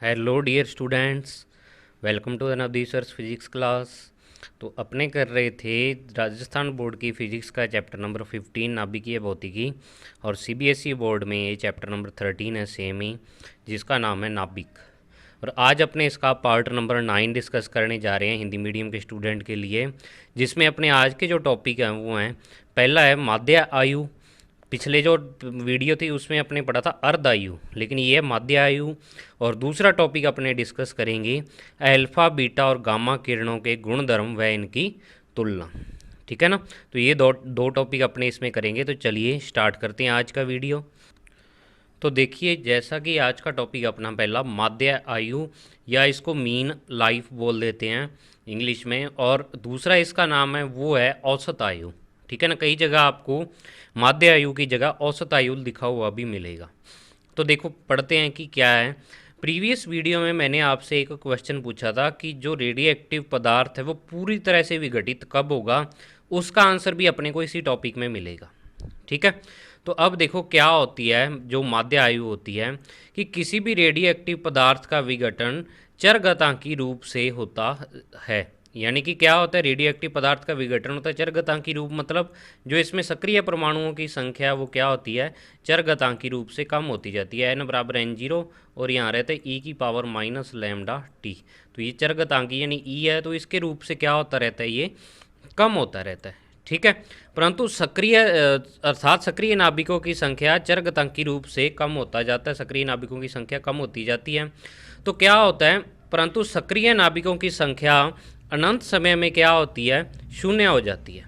Hello dear students, welcome to Navdeep sir's physics class. तो अपने कर रहे थे राजस्थान बोर्ड की फिजिक्स का चैप्टर नंबर 15 नाभिकीय भौतिकी, और सीबीएसई बोर्ड में ये चैप्टर नंबर 13 है सेम ही, जिसका नाम है नाभिक। और आज अपने इसका पार्ट नंबर 9 डिस्कस करने जा रहे हैं हिंदी मीडियम के स्टूडेंट के लिए, जिसमें अपने आज के जो टॉपिक हैं वो हैं, पहला है माध्य आयु। पिछले जो वीडियो थी उसमें अपने पढ़ा था अर्ध आयु, लेकिन ये है माध्य आयु। और दूसरा टॉपिक अपने डिस्कस करेंगे अल्फा बीटा और गामा किरणों के गुणधर्म व इनकी तुलना। ठीक है ना। तो ये दो टॉपिक अपने इसमें करेंगे। तो चलिए स्टार्ट करते हैं आज का वीडियो। तो देखिए, जैसा कि आज का टॉपिक अपना पहला माध्य आयु, या इसको मीन लाइफ बोल देते हैं इंग्लिश में, और दूसरा इसका नाम है वो है औसत आयु। ठीक है ना। कई जगह आपको माध्य आयु की जगह औसत आयु लिखा हुआ भी मिलेगा। तो देखो पढ़ते हैं कि क्या है। प्रीवियस वीडियो में मैंने आपसे एक क्वेश्चन पूछा था कि जो रेडियो एक्टिव पदार्थ है वो पूरी तरह से विघटित कब होगा, उसका आंसर भी अपने को इसी टॉपिक में मिलेगा। ठीक है। तो अब देखो क्या होती है जो माध्य आयु होती है, कि किसी भी रेडियो एक्टिव पदार्थ का विघटन चरघातांकी रूप से होता है। यानी कि क्या होता है, रेडियो एक्टिव पदार्थ का विघटन होता है चरघातांकी रूप, मतलब जो इसमें सक्रिय परमाणुओं की संख्या वो क्या होती है, चरघातांकी रूप से कम होती जाती है। n बराबर n0, और यहाँ रहता है e की पावर माइनस लैम्डा टी। तो ये चरघातांकी यानी e है, तो इसके रूप से क्या होता रहता है, ये कम होता रहता है। ठीक है। परंतु सक्रिय अर्थात सक्रिय नाभिकों की संख्या चरघातांकी रूप से कम होता जाता है, सक्रिय नाभिकों की संख्या कम होती जाती है। तो क्या होता है, परंतु सक्रिय नाभिकों की संख्या अनंत समय में क्या होती है, शून्य हो जाती है।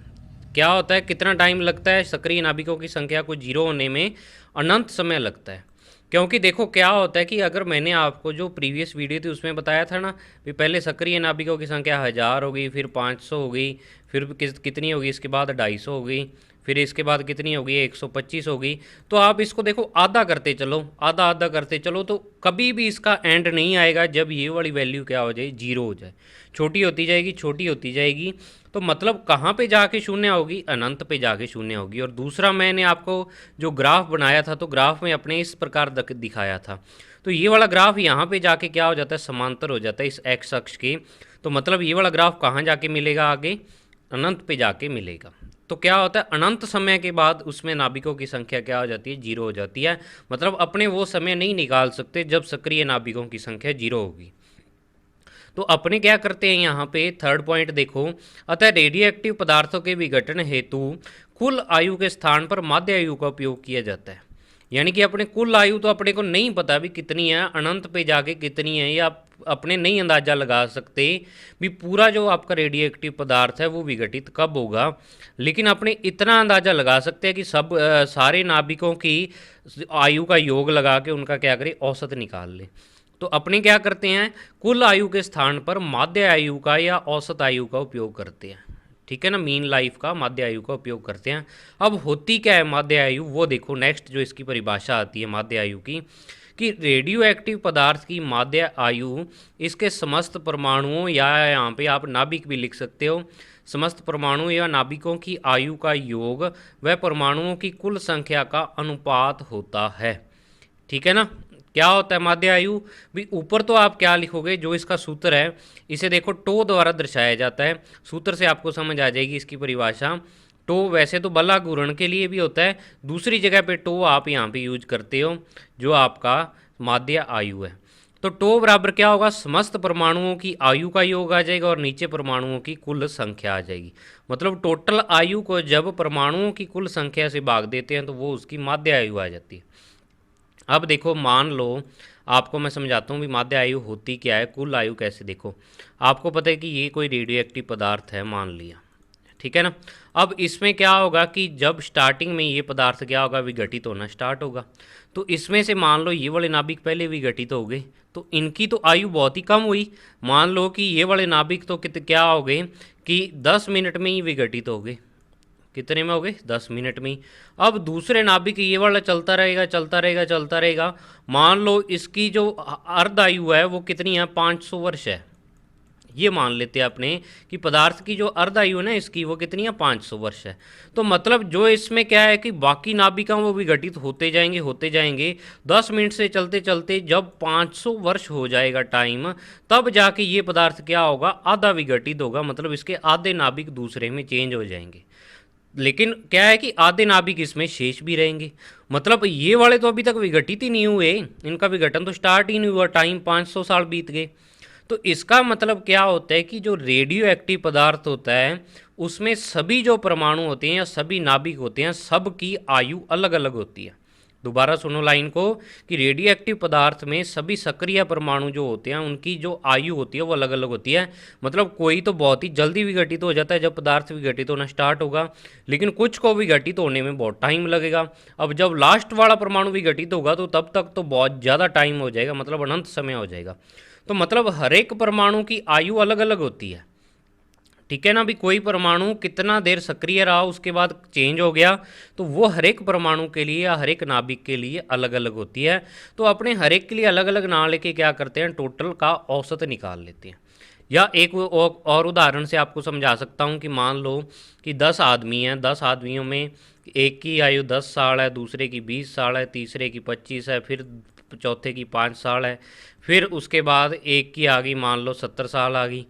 क्या होता है, कितना टाइम लगता है सक्रिय नाभिकों की संख्या को जीरो होने में, अनंत समय लगता है। क्योंकि देखो क्या होता है कि अगर मैंने आपको जो प्रीवियस वीडियो थी उसमें बताया था ना कि पहले सक्रिय नाभिकों की संख्या 1000 हो गई, फिर 500 हो गई, फिर कितनी होगी, इसके बाद 250 हो गई, फिर इसके बाद कितनी होगी, 125 होगी। तो आप इसको देखो आधा करते चलो, आधा आधा करते चलो, तो कभी भी इसका एंड नहीं आएगा जब ये वाली वैल्यू क्या हो जाए, जीरो हो जाए। छोटी होती जाएगी, छोटी होती जाएगी। तो मतलब कहाँ पे जाके शून्य होगी, अनंत पे जाके शून्य होगी। और दूसरा मैंने आपको जो ग्राफ बनाया था, तो ग्राफ में अपने इस प्रकार दिखाया था। तो ये वाला ग्राफ यहाँ पे जाके क्या हो जाता है, समांतर हो जाता है इस एक्स अक्ष के। तो मतलब ये वाला ग्राफ कहाँ जाके मिलेगा, आगे अनंत पे जाके मिलेगा। तो क्या होता है, अनंत समय के बाद उसमें नाभिकों की संख्या क्या हो जाती है, जीरो हो जाती है। मतलब अपने वो समय नहीं निकाल सकते जब सक्रिय नाभिकों की संख्या जीरो होगी। तो अपने क्या करते हैं यहाँ पे, थर्ड पॉइंट देखो, अतः रेडियो एक्टिव पदार्थों के विघटन हेतु कुल आयु के स्थान पर माध्य आयु का उपयोग किया जाता है। यानी कि अपने कुल आयु तो अपने को नहीं पता भी कितनी है, अनंत पे जाके कितनी है, या अपने नहीं अंदाजा लगा सकते भी पूरा जो आपका रेडियो एक्टिव पदार्थ है वो विघटित कब होगा। लेकिन अपने इतना अंदाजा लगा सकते हैं कि सब सारे नाभिकों की आयु का योग लगा के उनका क्या करें, औसत निकाल ले। तो अपने क्या करते हैं, कुल आयु के स्थान पर माध्य आयु का या औसत आयु का उपयोग करते हैं। ठीक है ना, मीन लाइफ का माध्य आयु का उपयोग करते हैं। अब होती क्या है माध्य आयु, वो देखो नेक्स्ट जो इसकी परिभाषा आती है माध्य आयु की, कि रेडियो एक्टिव पदार्थ की माध्य आयु इसके समस्त परमाणुओं, या यहाँ पे आप नाभिक भी लिख सकते हो, समस्त परमाणु या नाभिकों की आयु का योग व परमाणुओं की कुल संख्या का अनुपात होता है। ठीक है ना। क्या होता है माध्य आयु भी, ऊपर तो आप क्या लिखोगे, जो इसका सूत्र है इसे देखो टो द्वारा दर्शाया जाता है। सूत्र से आपको समझ आ जाएगी इसकी परिभाषा। टो वैसे तो बला गुणन के लिए भी होता है, दूसरी जगह पे टो आप यहाँ पे यूज करते हो जो आपका माध्य आयु है। तो टो बराबर क्या होगा, समस्त परमाणुओं की आयु का योग आ जाएगा और नीचे परमाणुओं की कुल संख्या आ जाएगी। मतलब टोटल आयु को जब परमाणुओं की कुल संख्या से भाग देते हैं तो वो उसकी माध्य आयु आ जाती है। अब देखो मान लो, आपको मैं समझाता हूँ भी माध्य आयु होती क्या है, कुल आयु कैसे। देखो आपको पता है कि ये कोई रेडियो एक्टिव पदार्थ है मान लिया, ठीक है ना। अब इसमें क्या होगा कि जब स्टार्टिंग में ये पदार्थ क्या होगा, विघटित होना स्टार्ट होगा। तो इसमें से मान लो ये वाले नाभिक पहले विघटित हो गए, तो इनकी तो आयु बहुत ही कम हुई। मान लो कि ये वाले नाभिक तो क्या हो गए कि 10 मिनट में ही विघटित हो गए। कितने में हो गए, 10 मिनट में ही। अब दूसरे नाभिक ये वाला चलता रहेगा चलता रहेगा चलता रहेगा। मान लो इसकी जो अर्ध आयु है वो कितनी है, 500 वर्ष है। ये मान लेते हैं अपने कि पदार्थ की जो अर्ध आयु है ना इसकी, वो कितनी है, 500 वर्ष है। तो मतलब जो इसमें क्या है कि बाकी नाभिक वो विघटित होते जाएंगे 10 मिनट से चलते चलते जब 500 वर्ष हो जाएगा टाइम, तब जाके ये पदार्थ क्या होगा, आधा विघटित होगा, मतलब इसके आधे नाभिक दूसरे में चेंज हो जाएंगे। लेकिन क्या है कि आधे नाभिक इसमें शेष भी रहेंगे, मतलब ये वाले तो अभी तक विघटित ही नहीं हुए, इनका विघटन तो स्टार्ट ही नहीं हुआ, टाइम 500 साल बीत गए। तो इसका मतलब क्या होता है कि जो रेडियो एक्टिव पदार्थ होता है उसमें सभी जो परमाणु होते हैं या सभी नाभिक होते हैं, सब की आयु अलग अलग होती है। दोबारा सुनो लाइन को, कि रेडियो एक्टिव पदार्थ में सभी सक्रिय परमाणु जो होते हैं उनकी जो आयु होती है वो अलग अलग होती है। मतलब कोई तो बहुत ही जल्दी विघटित हो जाता है जब पदार्थ विघटित होना स्टार्ट होगा, लेकिन कुछ को विघटित होने में बहुत टाइम लगेगा। अब जब लास्ट वाला परमाणु विघटित होगा तो तब तक तो बहुत ज़्यादा टाइम हो जाएगा, मतलब अनंत समय हो जाएगा। तो मतलब हर एक परमाणु की आयु अलग अलग होती है, ठीक है ना। भी कोई परमाणु कितना देर सक्रिय रहा उसके बाद चेंज हो गया, तो वो हर एक परमाणु के लिए या हर एक नाभिक के लिए अलग अलग होती है। तो अपने हर एक के लिए अलग अलग ना लेके क्या करते हैं, टोटल का औसत निकाल लेते हैं। या एक और उदाहरण से आपको समझा सकता हूँ कि मान लो कि 10 आदमी हैं, 10 आदमियों में एक की आयु 10 साल है, दूसरे की 20 साल है, तीसरे की 25 है, फिर चौथे की 5 साल है, फिर उसके बाद एक की आ गई मान लो 70 साल आ गई।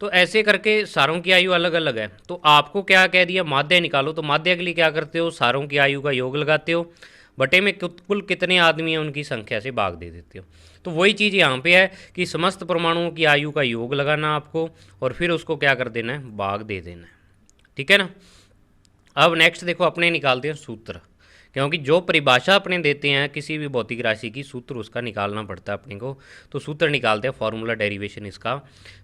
तो ऐसे करके सारों की आयु अलग अलग है। तो आपको क्या कह दिया, माध्य निकालो, तो माध्य के लिए क्या करते हो, सारों की आयु का योग लगाते हो, बटे में कुल कितने आदमी हैं उनकी संख्या से भाग दे देते हो। तो वही चीज़ यहाँ पे है कि समस्त परमाणुओं की आयु का योग लगाना आपको, और फिर उसको क्या कर देना है, भाग दे देना है, ठीक है ना। अब नेक्स्ट देखो अपने निकालते हैं सूत्र, क्योंकि जो परिभाषा अपने देते हैं किसी भी भौतिक राशि की, सूत्र उसका निकालना पड़ता है अपने को। तो सूत्र निकालते हैं, फॉर्मूला डेरिवेशन इसका।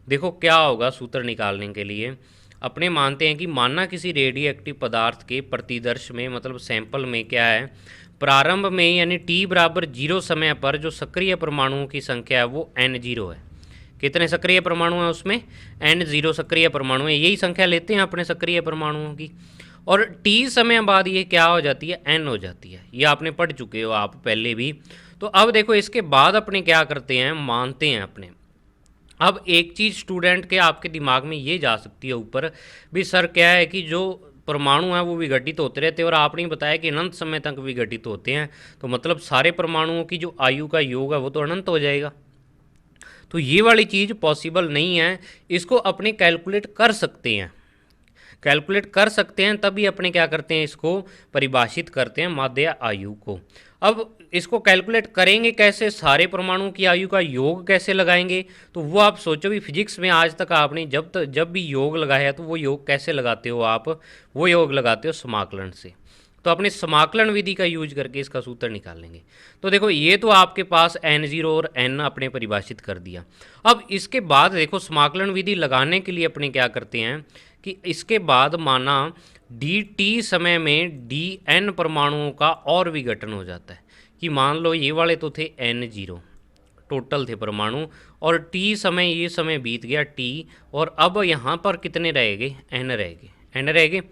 देखो क्या होगा सूत्र निकालने के लिए, अपने मानते हैं कि मानना किसी रेडियो एक्टिव पदार्थ के प्रतिदर्श में, मतलब सैंपल में क्या है, प्रारंभ में यानी t बराबर 0 समय पर जो सक्रिय परमाणुओं की संख्या है वो n0 है। कितने सक्रिय परमाणु हैं उसमें, n0 सक्रिय परमाणु है, यही संख्या लेते हैं अपने सक्रिय परमाणुओं की। और t समय बाद ये क्या हो जाती है, n हो जाती है, ये आपने पढ़ चुके हो आप पहले भी। तो अब देखो इसके बाद अपने क्या करते हैं, मानते हैं अपने। अब एक चीज़ स्टूडेंट के आपके दिमाग में ये जा सकती है ऊपर भी, सर क्या है कि जो परमाणु हैं वो विघटित होते रहते हैं और आपने बताया कि अनंत समय तक विघटित होते हैं, तो मतलब सारे परमाणुओं की जो आयु का योग है वो तो अनंत हो जाएगा। तो ये वाली चीज़ पॉसिबल नहीं है, इसको अपने कैलकुलेट कर सकते हैं, कैलकुलेट कर सकते हैं, तभी अपने क्या करते हैं, इसको परिभाषित करते हैं माध्य आयु को। अब इसको कैलकुलेट करेंगे कैसे, सारे परमाणुओं की आयु का योग कैसे लगाएंगे, तो वो आप सोचो भी फिजिक्स में आज तक आपने जब भी योग लगाया है तो वो योग कैसे लगाते हो आप, वो योग लगाते हो समाकलन से। तो अपने समाकलन विधि का यूज करके इसका सूत्र निकाल लेंगे। तो देखो ये तो आपके पास n0 और n अपने परिभाषित कर दिया। अब इसके बाद देखो समाकलन विधि लगाने के लिए अपने क्या करते हैं कि इसके बाद माना dt समय में dn परमाणुओं का और विघटन हो जाता है, कि मान लो ये वाले तो थे n0 टोटल थे परमाणु, और t समय ये समय बीत गया t, और अब यहाँ पर कितने रह गए, n रह गए।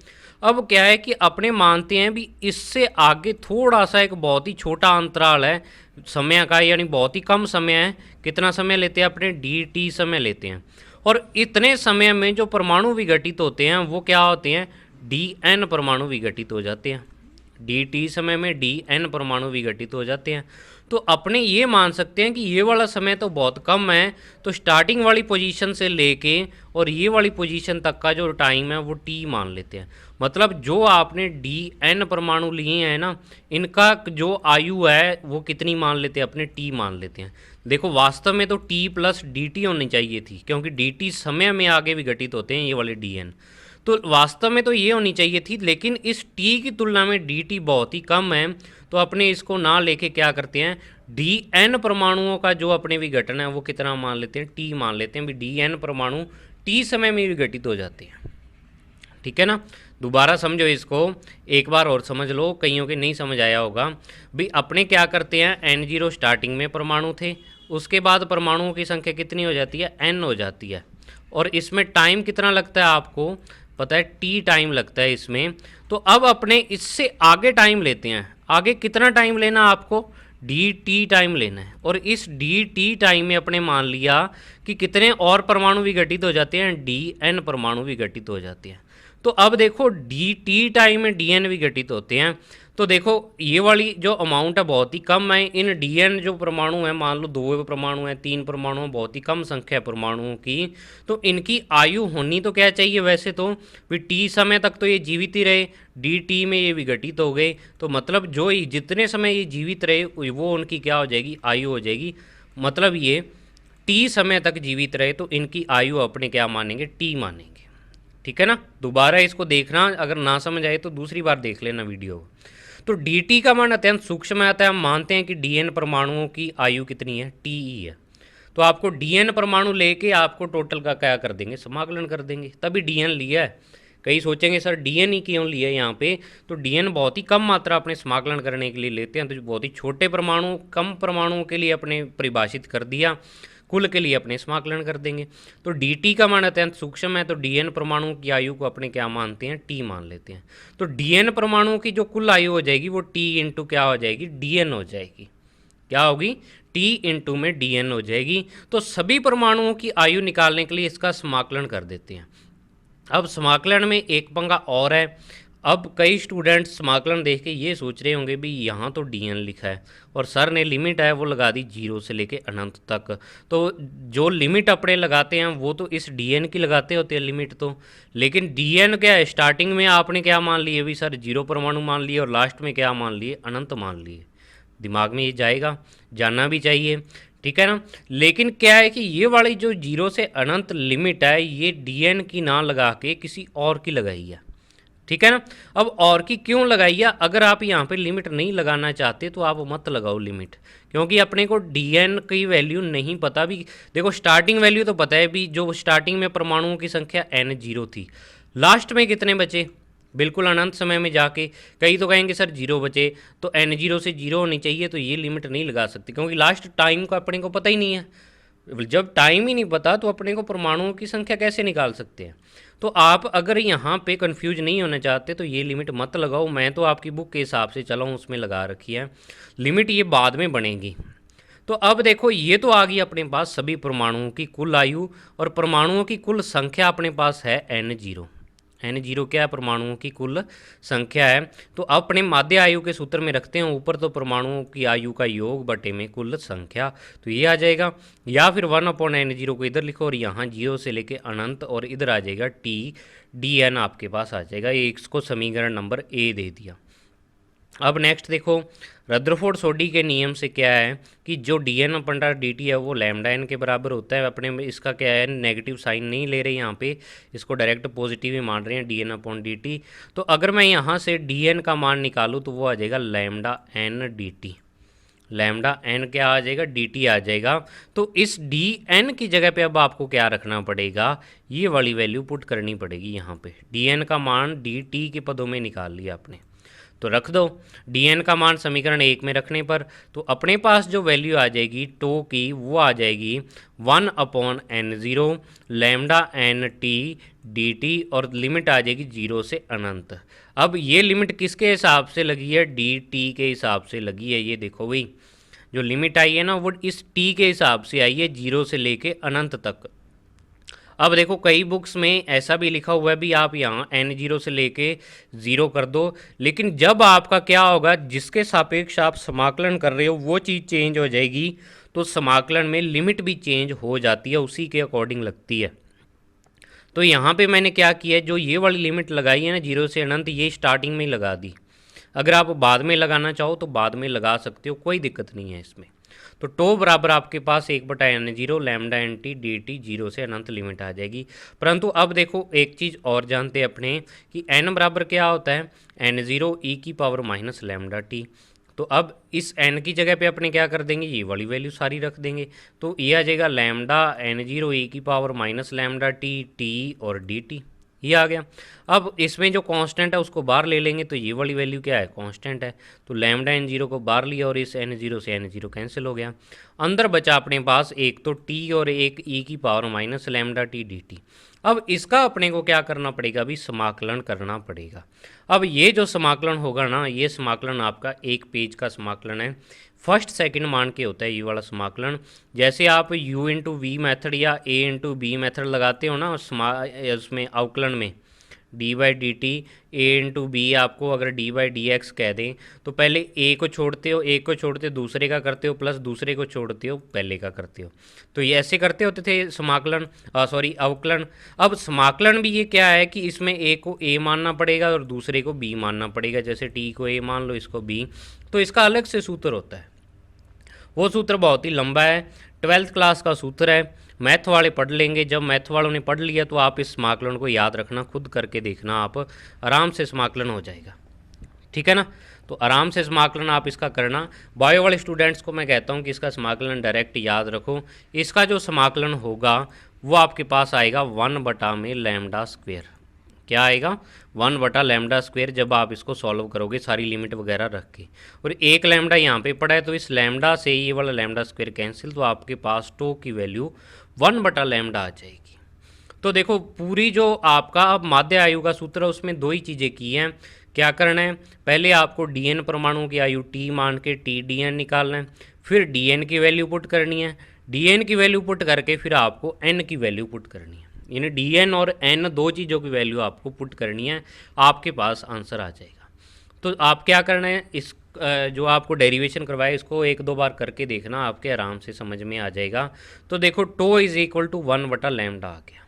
अब क्या है कि अपने मानते हैं भी इससे आगे थोड़ा सा एक बहुत ही छोटा अंतराल है समय का, यानी बहुत ही कम समय है। कितना समय लेते हैं अपने, dt समय लेते हैं, और इतने समय में जो परमाणु विघटित होते हैं वो क्या होते हैं, dn परमाणु विघटित हो जाते हैं, dt समय में dn परमाणु विघटित हो जाते हैं। तो अपने ये मान सकते हैं कि ये वाला समय तो बहुत कम है, तो स्टार्टिंग वाली पोजीशन से लेके और ये वाली पोजीशन तक का जो टाइम है वो t मान लेते हैं। मतलब जो आपने dn परमाणु लिए हैं ना, इनका जो आयु है वो कितनी मान लेते हैं अपने, t मान लेते हैं। देखो वास्तव में तो t प्लस dt होनी चाहिए थी, क्योंकि dt समय में आगे विघटित होते हैं ये वाले dn, तो वास्तव में तो ये होनी चाहिए थी, लेकिन इस t की तुलना में dt बहुत ही कम है, तो अपने इसको ना लेके क्या करते हैं, dn परमाणुओं का जो अपने विघटन है वो कितना मान लेते हैं, t मान लेते हैं। भी dn परमाणु t समय में विघटित हो जाते हैं, ठीक है ना। दोबारा समझो इसको, एक बार और समझ लो, कईयों के नहीं समझ आया होगा। भी अपने क्या करते हैं, n0 स्टार्टिंग में परमाणु थे, उसके बाद परमाणुओं की संख्या कितनी हो जाती है, n हो जाती है, और इसमें टाइम कितना लगता है आपको पता है, t टाइम लगता है इसमें। तो अब अपने इससे आगे टाइम लेते हैं, आगे कितना टाइम लेना आपको, डी टी टाइम लेना है, और इस डी टी टाइम में अपने मान लिया कि कितने और परमाणु विघटित हो जाते हैं, डी एन परमाणु विघटित हो जाते हैं। तो अब देखो डी टी टाइम में डी एन विघटित होते हैं, तो देखो ये वाली जो अमाउंट है बहुत ही कम है। इन डी एन जो परमाणु है, मान लो 2 परमाणु हैं, 3 परमाणु हैं, बहुत ही कम संख्या है परमाणुओं की, तो इनकी आयु होनी तो क्या चाहिए वैसे तो भी टी समय तक तो ये जीवित ही रहे, डी टी में ये विघटित हो गए, तो मतलब जो जितने समय ये जीवित रहे वो उनकी क्या हो जाएगी, आयु हो जाएगी। मतलब ये टी समय तक जीवित रहे तो इनकी आयु अपने क्या मानेंगे, टी मानेंगे। ठीक है ना, दोबारा इसको देखना, अगर ना समझ आए तो दूसरी बार देख लेना वीडियो। तो dt का मान अत्यंत सूक्ष्म आता है। हम मानते हैं कि dn परमाणुओं की आयु कितनी है, टी है। तो आपको dn परमाणु लेके आपको टोटल का क्या कर देंगे, समाकलन कर देंगे, तभी dn लिया है। कई सोचेंगे सर dn ही क्यों लिया है यहाँ पे, तो dn बहुत ही कम मात्रा अपने समाकलन करने के लिए लेते हैं, तो बहुत ही छोटे परमाणु, कम परमाणुओं के लिए अपने परिभाषित कर दिया, कुल के लिए अपने समाकलन कर देंगे। तो dt का मान अत्यंत सूक्ष्म है, तो dn परमाणु की आयु को अपने क्या मानते हैं, t मान लेते हैं। तो dn परमाणु की जो कुल आयु हो जाएगी वो t इंटू क्या हो जाएगी, dn हो जाएगी। क्या होगी, t इंटू में dn हो जाएगी। तो सभी परमाणुओं की आयु निकालने के लिए इसका समाकलन कर देते हैं। अब समाकलन में एक पंगा और है। अब कई स्टूडेंट्स समाकलन देख के ये सोच रहे होंगे भी यहाँ तो डी एन लिखा है और सर ने लिमिट है वो लगा दी 0 से लेके अनंत तक। तो जो लिमिट अपने लगाते हैं वो तो इस डी एन की लगाते होते हैं लिमिट तो, लेकिन डी एन क्या है, स्टार्टिंग में आपने क्या मान लिए भी सर, 0 परमाणु मान लिए, और लास्ट में क्या मान लिए, अनंत मान लिए। दिमाग में ये जाएगा, जानना भी चाहिए, ठीक है ना। लेकिन क्या है कि ये वाली जो 0 से अनंत लिमिट है ये डी एन की ना लगा के किसी और की लगाई है, ठीक है ना। अब और की क्यों लगाई है, अगर आप यहाँ पे लिमिट नहीं लगाना चाहते तो आप मत लगाओ लिमिट, क्योंकि अपने को dn की वैल्यू नहीं पता भी। देखो स्टार्टिंग वैल्यू तो पता है भी, जो स्टार्टिंग में परमाणुओं की संख्या n0 थी, लास्ट में कितने बचे, बिल्कुल अनंत समय में जाके कई तो कहेंगे सर 0 बचे, तो n0 से 0 होनी चाहिए, तो ये लिमिट नहीं लगा सकती क्योंकि लास्ट टाइम का अपने को पता ही नहीं है। जब टाइम ही नहीं पता तो अपने को परमाणुओं की संख्या कैसे निकाल सकते हैं। तो आप अगर यहाँ पे कंफ्यूज नहीं होना चाहते तो ये लिमिट मत लगाओ। मैं तो आपकी बुक के हिसाब से चला हूँ, उसमें लगा रखी है लिमिट, ये बाद में बनेगी। तो अब देखो ये तो आ गई अपने पास सभी परमाणुओं की कुल आयु, और परमाणुओं की कुल संख्या अपने पास है n0। n0 क्या है, परमाणुओं की कुल संख्या है। तो अपने माध्य आयु के सूत्र में रखते हैं ऊपर, तो परमाणुओं की आयु का योग बटे में कुल संख्या, तो ये आ जाएगा। या फिर 1/n0 को इधर लिखो और यहाँ 0 से लेके अनंत, और इधर आ जाएगा t dn आपके पास आ जाएगा। ये इसको समीकरण नंबर ए दे दिया। अब नेक्स्ट देखो, रदरफोर्ड सोडी के नियम से क्या है कि जो डी एन अपन डी टी है वो लैम्डा एन के बराबर होता है। अपने में इसका क्या है, नेगेटिव साइन नहीं ले रहे यहाँ पे, इसको डायरेक्ट पॉजिटिव ही मान रहे हैं, D N upon D T. तो अगर मैं यहाँ से डी एन का मान निकालूँ तो वो आ जाएगा lambda N D T. Lambda N क्या आ जाएगा, डी टी आ जाएगा। तो इस डी एन की जगह पे अब आपको क्या रखना पड़ेगा, ये वाली वैल्यू पुट करनी पड़ेगी यहाँ पे। डी एन का मान डी टी के पदों में निकाल लिया आपने, तो रख दो dn का मान समीकरण 1 में रखने पर, तो अपने पास जो वैल्यू आ जाएगी टो की वो आ जाएगी 1/n0 lambda N T D T, और लिमिट आ जाएगी 0 से अनंत। अब ये लिमिट किसके हिसाब से लगी है, डी टी के हिसाब से लगी है। ये देखो भाई जो लिमिट आई है ना वो इस टी के हिसाब से आई है, 0 से लेके अनंत तक। अब देखो कई बुक्स में ऐसा भी लिखा हुआ है भी आप यहाँ n0 से लेके 0 कर दो, लेकिन जब आपका क्या होगा, जिसके सापेक्ष आप समाकलन कर रहे हो वो चीज़ चेंज हो जाएगी, तो समाकलन में लिमिट भी चेंज हो जाती है, उसी के अकॉर्डिंग लगती है। तो यहाँ पे मैंने क्या किया है, जो ये वाली लिमिट लगाई है ना 0 से अनंत, ये स्टार्टिंग में ही लगा दी। अगर आप बाद में लगाना चाहो तो बाद में लगा सकते हो, कोई दिक्कत नहीं है इसमें। तो टो बराबर आपके पास 1/n0 lambda N T D T, 0 से अनंत लिमिट आ जाएगी। परंतु अब देखो एक चीज़ और जानते हैं अपने कि n बराबर क्या होता है, n0 e की पावर माइनस लैम्डा टी। तो अब इस n की जगह पे अपने क्या कर देंगे, ये वाली वैल्यू सारी रख देंगे, तो ये आ जाएगा लैम्डा n0 e की power minus lambda T T और डी टी, ये आ गया। अब इसमें जो कांस्टेंट है उसको बाहर ले लेंगे, तो ये वाली वैल्यू क्या है, कांस्टेंट है, तो लैम्डा n0 को बाहर लिया और इस n0 से n0 कैंसिल हो गया। अंदर बचा अपने पास एक तो t और एक e की power minus lambda T D T. अब इसका अपने को क्या करना पड़ेगा, अभी समाकलन करना पड़ेगा। अब ये जो समाकलन होगा ना, ये समाकलन आपका एक पेज का समाकलन है, फर्स्ट सेकंड मान के होता है ये वाला समाकलन। जैसे आप u इंटू वी मैथड या a इंटू बी मैथड लगाते हो ना उसमें अवकलन में, D by D T A into B, आपको अगर डी बाई डी एक्स कह दें तो पहले ए को छोड़ते हो, एक को छोड़ते हो दूसरे का करते हो, प्लस दूसरे को छोड़ते हो पहले का करते हो। तो ये ऐसे करते होते थे समाकलन, सॉरी अवकलन। अब समाकलन भी ये क्या है कि इसमें ए को ए मानना पड़ेगा और दूसरे को बी मानना पड़ेगा। जैसे टी को ए मान लो, इसको बी, तो इसका अलग से सूत्र होता है। वो सूत्र बहुत ही लंबा है, 12th क्लास का सूत्र है, मैथ वाले पढ़ लेंगे। जब मैथ वालों ने पढ़ लिया तो आप इस समाकलन को याद रखना, खुद करके देखना, आप आराम से समाकलन हो जाएगा, ठीक है ना। तो आराम से समाकलन आप इसका करना। बायो वाले स्टूडेंट्स को मैं कहता हूँ कि इसका समाकलन डायरेक्ट याद रखो। इसका जो समाकलन होगा वो आपके पास आएगा 1/λ²। क्या आएगा? 1/λ²। जब आप इसको सॉल्व करोगे सारी लिमिट वगैरह रख के, और एक लैम्डा यहाँ पे पड़ा है तो इस लैम्डा से ये वाला λ² कैंसिल, तो आपके पास टो की वैल्यू 1/λ आ जाएगी। तो देखो पूरी जो आपका अब माध्य आयु का सूत्र है उसमें दो ही चीज़ें की हैं। क्या करना है? पहले आपको dn परमाणु की आयु t मान के t dn निकालना है, फिर dn की वैल्यू पुट करनी है, dn की वैल्यू पुट करके फिर आपको n की वैल्यू पुट करनी है। यानी dn और n दो चीज़ों की वैल्यू आपको पुट करनी है, आपके पास आंसर आ जाएगा। तो आप क्या करना है, इस जो आपको डेरिवेशन करवाया इसको एक दो बार करके देखना, आपके आराम से समझ में आ जाएगा। तो देखो टो इज इक्वल टू 1/λ आ गया,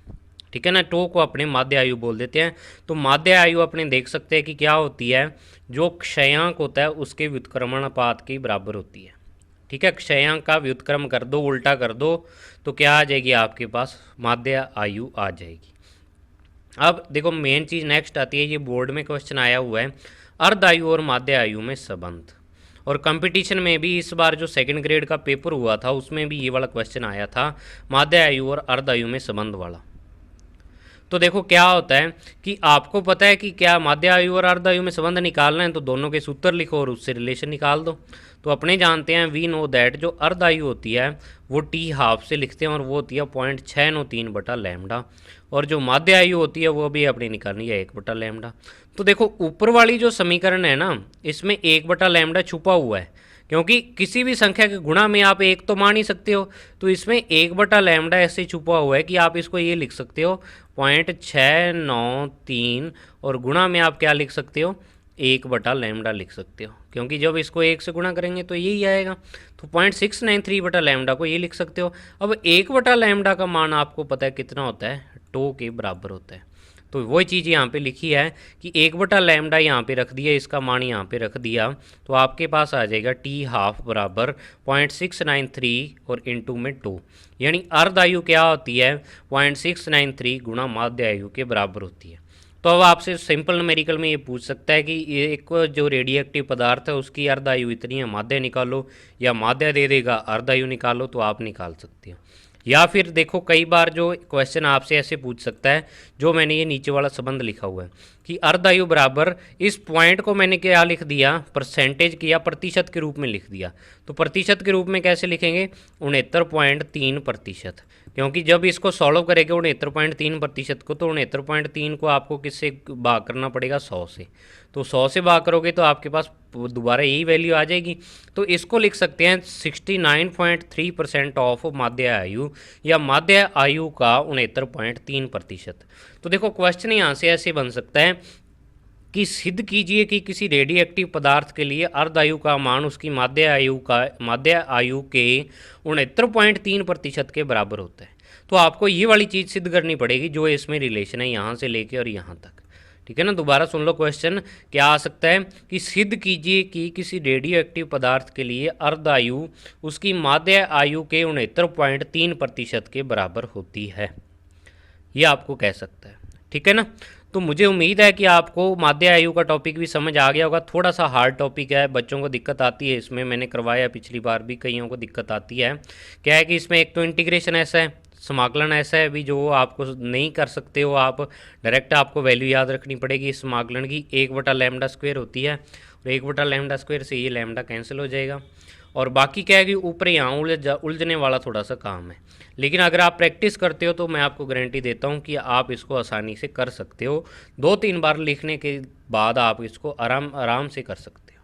ठीक है ना। टो को अपने माध्य आयु बोल देते हैं। तो माध्य आयु अपने देख सकते हैं कि क्या होती है, जो क्षयांक होता है उसके व्युत्क्रमणानुपात के बराबर होती है, ठीक है। क्षयांक का व्युत्क्रम कर दो, उल्टा कर दो, तो क्या आ जाएगी आपके पास? माध्य आयु आ जाएगी। अब देखो मेन चीज़ नेक्स्ट आती है, ये बोर्ड में क्वेश्चन आया हुआ है, अर्ध आयु और माध्य आयु में संबंध। और कंपटीशन में भी इस बार जो सेकंड ग्रेड का पेपर हुआ था उसमें भी ये वाला क्वेश्चन आया था, माध्य आयु और अर्ध आयु में संबंध वाला। तो देखो क्या होता है कि आपको पता है कि क्या माध्य आयु और अर्ध आयु में संबंध निकालना है, तो दोनों के सूत्र लिखो और उससे रिलेशन निकाल दो। तो अपने जानते हैं, वी नो दैट, जो अर्ध आयु होती है वो टी हाफ से लिखते हैं और वो होती है 0.693/λ, और जो माध्य आयु होती है वो भी अपनी निकालनी है 1/λ। तो देखो ऊपर वाली जो समीकरण है ना, इसमें 1/λ छुपा हुआ है, क्योंकि किसी भी संख्या के गुणा में आप एक तो मान ही सकते हो। तो इसमें 1/λ ऐसे छुपा हुआ है कि आप इसको ये लिख सकते हो 0.693, और गुणा में आप क्या लिख सकते हो? 1/λ लिख सकते हो, क्योंकि जब इसको 1 से गुणा करेंगे तो यही आएगा। तो 0.693/λ को ये लिख सकते हो। अब 1/λ का मान आपको पता है कितना होता है? टो के बराबर होता है। तो वही चीज़ यहाँ पे लिखी है कि 1/λ यहाँ पे रख दिया, इसका मान यहाँ पे रख दिया, तो आपके पास आ जाएगा टी हाफ बराबर 0.693 और इंटू में 2, यानी अर्ध आयु क्या होती है? 0.693 गुणा माध्य आयु के बराबर होती है। तो अब आपसे सिंपल न्यूमेरिकल में ये पूछ सकता है कि एक जो रेडियो एक्टिव पदार्थ है उसकी अर्ध आयु इतनी है, माध्य निकालो, या माध्य दे देगा अर्ध आयु निकालो, तो आप निकाल सकते हो। या फिर देखो कई बार जो क्वेश्चन आपसे ऐसे पूछ सकता है, जो मैंने ये नीचे वाला संबंध लिखा हुआ है कि अर्ध आयु बराबर, इस पॉइंट को मैंने क्या लिख दिया? परसेंटेज किया, प्रतिशत के रूप में लिख दिया। तो प्रतिशत के रूप में कैसे लिखेंगे? 69.3%, क्योंकि जब इसको सॉल्व करेंगे 69.3% को, तो 69.3 को आपको किससे भाग करना पड़ेगा? 100 से। तो 100 से भाग करोगे तो आपके पास दोबारा यही वैल्यू आ जाएगी। तो इसको लिख सकते हैं 69.3% ऑफ माध्य आयु, या माध्य आयु का 69.3%। तो देखो क्वेश्चन यहाँ से ऐसे बन सकता है कि सिद्ध कीजिए कि किसी रेडियो एक्टिव पदार्थ के लिए अर्ध आयु का मान उसकी माध्य आयु के 69.3% के बराबर होता है। तो आपको ये वाली चीज़ सिद्ध करनी पड़ेगी जो इसमें रिलेशन है, यहाँ से लेके और यहाँ तक, ठीक है ना। दोबारा सुन लो क्वेश्चन, क्या आ सकता है कि सिद्ध कीजिए कि किसी रेडियो एक्टिव पदार्थ के लिए अर्ध आयु उसकी माध्य आयु के 69.3% के बराबर होती है, ये आपको कह सकता है, ठीक है ना। तो मुझे उम्मीद है कि आपको माध्य आयु का टॉपिक भी समझ आ गया होगा। थोड़ा सा हार्ड टॉपिक है, बच्चों को दिक्कत आती है इसमें, मैंने करवाया पिछली बार भी, कईयों को दिक्कत आती है। क्या है कि इसमें एक तो इंटीग्रेशन ऐसा है, समाकलन ऐसा है भी जो आपको नहीं कर सकते हो, आप डायरेक्ट आपको वैल्यू याद रखनी पड़ेगी इस समाकलन की। 1/λ² होती है, और 1/λ² से ये लैम्डा कैंसिल हो जाएगा। और बाकी क्या है कि ऊपर यहाँ उलझने वाला थोड़ा सा काम है, लेकिन अगर आप प्रैक्टिस करते हो तो मैं आपको गारंटी देता हूँ कि आप इसको आसानी से कर सकते हो। 2-3 बार लिखने के बाद आप इसको आराम से कर सकते हो,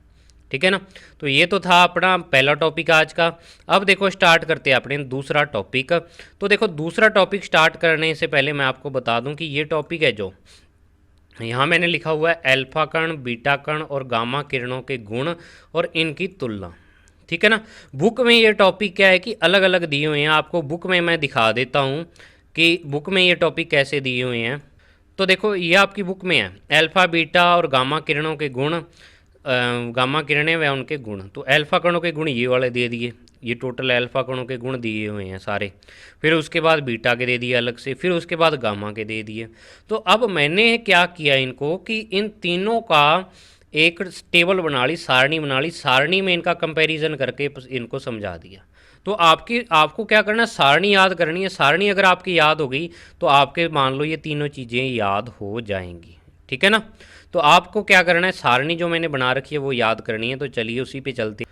ठीक है ना। तो ये तो था अपना पहला टॉपिक आज का। अब देखो स्टार्ट करते हैं अपने दूसरा टॉपिक। तो देखो दूसरा टॉपिक स्टार्ट करने से पहले मैं आपको बता दूं कि ये टॉपिक है जो यहाँ मैंने लिखा हुआ है अल्फा कण, बीटा कण और गामा किरणों के गुण और इनकी तुलना। ठीक है ना। बुक में ये टॉपिक क्या है कि अलग अलग दिए हुए हैं, आपको बुक में मैं दिखा देता हूँ कि बुक में ये टॉपिक कैसे दिए हुए हैं। तो देखो ये आपकी बुक में है अल्फा बीटा और गामा किरणों के गुण, गामा किरणें व उनके गुण। तो अल्फा कणों के गुण ये वाले दे दिए, ये टोटल अल्फा कणों के गुण दिए हुए हैं सारे। फिर उसके बाद बीटा के दे दिए अलग से, फिर उसके बाद गामा के दे दिए। तो अब मैंने क्या किया इनको कि इन तीनों का एक टेबल बना ली, सारणी बना ली, सारणी में इनका कंपैरिजन करके इनको समझा दिया। तो आपको क्या करना है, सारणी याद करनी है। सारणी अगर आपकी याद हो गई तो आपके मान लो ये तीनों चीज़ें याद हो जाएंगी। ठीक है ना। तो आपको क्या करना है, सारणी जो मैंने बना रखी है वो याद करनी है। तो चलिए उसी पे चलते।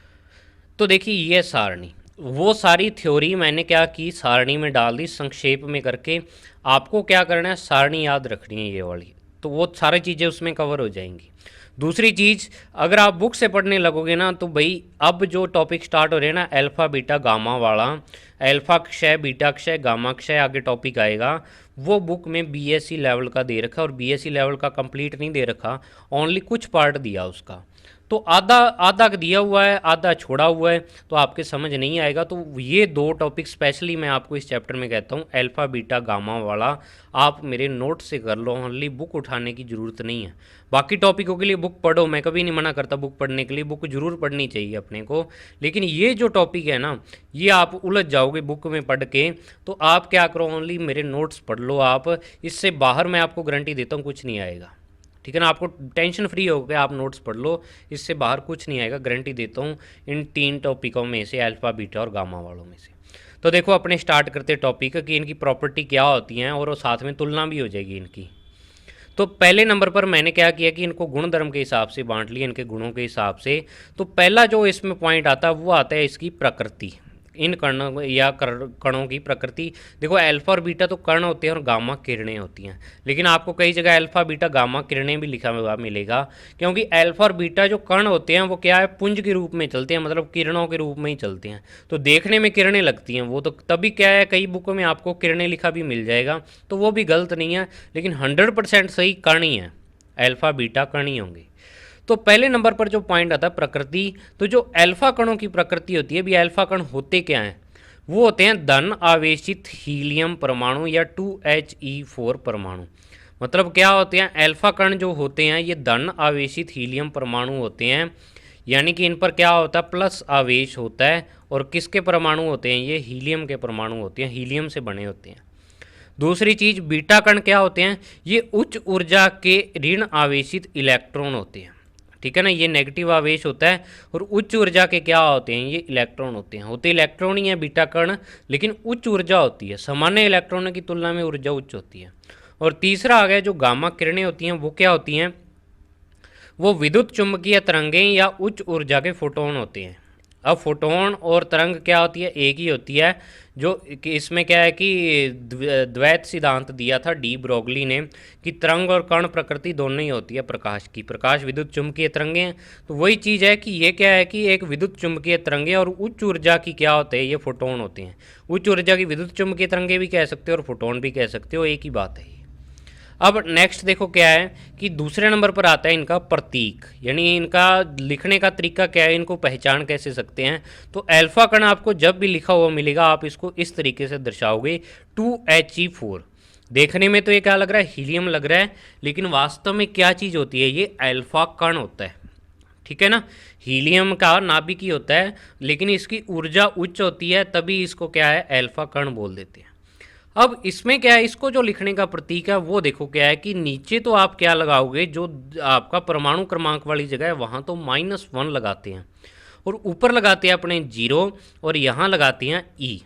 तो देखिए ये सारणी, वो सारी थ्योरी मैंने क्या की सारणी में डाल दी संक्षेप में करके। आपको क्या करना है, सारणी याद रखनी है ये वाली, तो वो सारी चीज़ें उसमें कवर हो जाएंगी। दूसरी चीज़, अगर आप बुक से पढ़ने लगोगे ना तो भाई अब जो टॉपिक स्टार्ट हो रहे हैं ना अल्फ़ा बीटा गामा वाला, अल्फ़ा क्षय बीटा क्षय गामा क्षय आगे टॉपिक आएगा, वो बुक में बीएससी लेवल का दे रखा है। और बीएससी लेवल का कंप्लीट नहीं दे रखा, ओनली कुछ पार्ट दिया उसका। तो आधा आधा दिया हुआ है, आधा छोड़ा हुआ है, तो आपके समझ नहीं आएगा। तो ये दो टॉपिक स्पेशली मैं आपको इस चैप्टर में कहता हूँ, अल्फ़ा बीटा गामा वाला आप मेरे नोट से कर लो, ओनली बुक उठाने की ज़रूरत नहीं है। बाकी टॉपिकों के लिए बुक पढ़ो, मैं कभी नहीं मना करता बुक पढ़ने के लिए, बुक जरूर पढ़नी चाहिए अपने को। लेकिन ये जो टॉपिक है ना, ये आप उलझ जाओगे बुक में पढ़ के। तो आप क्या करो, ओनली मेरे नोट्स पढ़ लो आप, इससे बाहर मैं आपको गारंटी देता हूँ कुछ नहीं आएगा। ठीक है ना। आपको टेंशन फ्री हो गया, आप नोट्स पढ़ लो, इससे बाहर कुछ नहीं आएगा, गारंटी देता हूँ इन तीन टॉपिकों में से, अल्फ़ा बीटा और गामा वालों में से। तो देखो अपने स्टार्ट करते टॉपिक कि इनकी प्रॉपर्टी क्या होती हैं और साथ में तुलना भी हो जाएगी इनकी। तो पहले नंबर पर मैंने क्या किया कि इनको गुणधर्म के हिसाब से बांट लिया, इनके गुणों के हिसाब से। तो पहला जो इसमें पॉइंट आता है वो आता है इसकी प्रकृति, इन कणों या कणों की प्रकृति। देखो अल्फा और बीटा तो कण होते हैं और गामा किरणें होती हैं, लेकिन आपको कई जगह अल्फा बीटा गामा किरणें भी लिखा हुआ मिलेगा, क्योंकि अल्फा और बीटा जो कण होते हैं वो क्या है, पुंज के रूप में चलते हैं, मतलब किरणों के रूप में ही चलते हैं। तो देखने में किरणें लगती हैं वो, तो तभी क्या है कई बुकों में आपको किरणें लिखा भी मिल जाएगा, तो वो भी गलत नहीं है, लेकिन 100% सही कण ही है, अल्फा बीटा कण ही होंगे। तो पहले नंबर पर जो पॉइंट आता है प्रकृति, तो जो अल्फा कणों की प्रकृति होती है, भी अल्फा कण होते क्या हैं, वो होते हैं धन आवेशित हीलियम परमाणु या 2He4 परमाणु। मतलब क्या होते हैं, अल्फा कण जो होते हैं ये धन आवेशित हीलियम परमाणु होते हैं, यानी कि इन पर क्या होता है, प्लस आवेश होता है। और किसके परमाणु होते हैं, ये हीलियम के परमाणु होते हैं, हीलियम से बने होते हैं। दूसरी चीज, बीटा कण क्या होते हैं, ये उच्च ऊर्जा के ऋण आवेशित इलेक्ट्रॉन होते हैं। ठीक है ना, ये नेगेटिव आवेश होता है। और उच्च ऊर्जा के क्या होते हैं, ये इलेक्ट्रॉन होते हैं। होते इलेक्ट्रॉन ही है बीटा कण, लेकिन उच्च ऊर्जा होती है, सामान्य इलेक्ट्रॉनों की तुलना में ऊर्जा उच्च होती है। और तीसरा आ गया जो गामा किरणें होती हैं, वो क्या होती हैं, वो विद्युत चुंबकीय तरंगें या उच्च ऊर्जा के फोटोन होते हैं। अब फोटोन और तरंग क्या होती है, एक ही होती है। जो इसमें क्या है कि द्वैत सिद्धांत दिया था डी ब्रोगली ने कि तरंग और कण प्रकृति दोनों ही होती है प्रकाश की, प्रकाश विद्युत चुंबकीय तरंगें हैं। तो वही चीज़ है कि ये क्या है कि एक विद्युत चुंबकीय तरंगें और उच्च ऊर्जा की क्या होते हैं, ये फोटोन होते हैं। उच्च ऊर्जा की विद्युत चुंबकीय तरंगें भी कह सकते हो और फोटोन भी कह सकते हो, एक ही बात है। अब नेक्स्ट देखो क्या है कि दूसरे नंबर पर आता है इनका प्रतीक, यानी इनका लिखने का तरीका क्या है, इनको पहचान कैसे सकते हैं। तो अल्फा कण आपको जब भी लिखा हुआ मिलेगा आप इसको इस तरीके से दर्शाओगे 2He4। देखने में तो ये क्या लग रहा है, हीलियम लग रहा है, लेकिन वास्तव में क्या चीज़ होती है, ये अल्फा कण होता है। ठीक है ना, हीलियम का नाभिक ही होता है, लेकिन इसकी ऊर्जा उच्च होती है, तभी इसको क्या है अल्फा कण बोल देते हैं। अब इसमें क्या है, इसको जो लिखने का प्रतीक है वो देखो क्या है कि नीचे तो आप क्या लगाओगे, जो आपका परमाणु क्रमांक वाली जगह है वहाँ तो -1 लगाते हैं, और ऊपर लगाते हैं अपने 0, और यहाँ लगाते हैं E।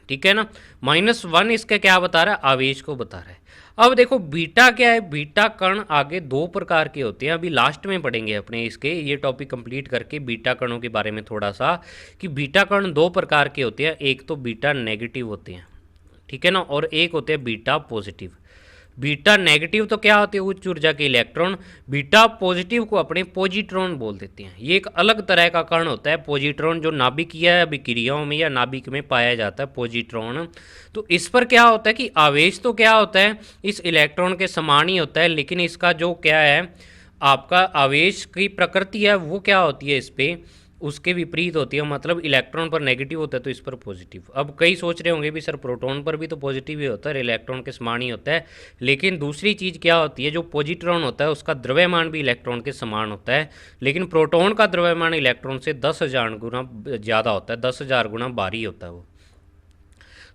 ठीक है ना, -1 इसका क्या बता रहा है, आवेश को बता रहा है। अब देखो बीटा क्या है, बीटा कण आगे दो प्रकार के होते हैं, अभी लास्ट में पढ़ेंगे अपने इसके ये टॉपिक कंप्लीट करके बीटा कणों के बारे में थोड़ा सा, कि बीटा कण दो प्रकार के होते हैं, एक तो बीटा नेगेटिव होते हैं, ठीक है ना, और एक होते हैं बीटा पॉजिटिव। बीटा नेगेटिव तो क्या होते हैं, उच्च ऊर्जा के इलेक्ट्रॉन। बीटा पॉजिटिव को अपने पॉजिट्रॉन बोल देते हैं। ये एक अलग तरह का कण होता है पॉजिट्रॉन, जो नाभिकीय अभिक्रियाओं में या नाभिक में पाया जाता है पॉजिट्रॉन। तो इस पर क्या होता है कि आवेश तो क्या होता है, इस इलेक्ट्रॉन के समान ही होता है, लेकिन इसका जो क्या है आपका आवेश की प्रकृति है वो क्या होती है, इस पर उसके विपरीत होती है। मतलब इलेक्ट्रॉन पर नेगेटिव होता है तो इस पर पॉजिटिव। अब कई सोच रहे होंगे भी सर प्रोटॉन पर भी तो पॉजिटिव ही होता है, इलेक्ट्रॉन के समान ही होता है। लेकिन दूसरी चीज़ क्या होती है, जो पॉजिट्रॉन होता है उसका द्रव्यमान भी इलेक्ट्रॉन के समान होता है, लेकिन प्रोटॉन का द्रव्यमान इलेक्ट्रॉन से 10,000 गुना ज़्यादा होता है, 10,000 गुना भारी होता है वो।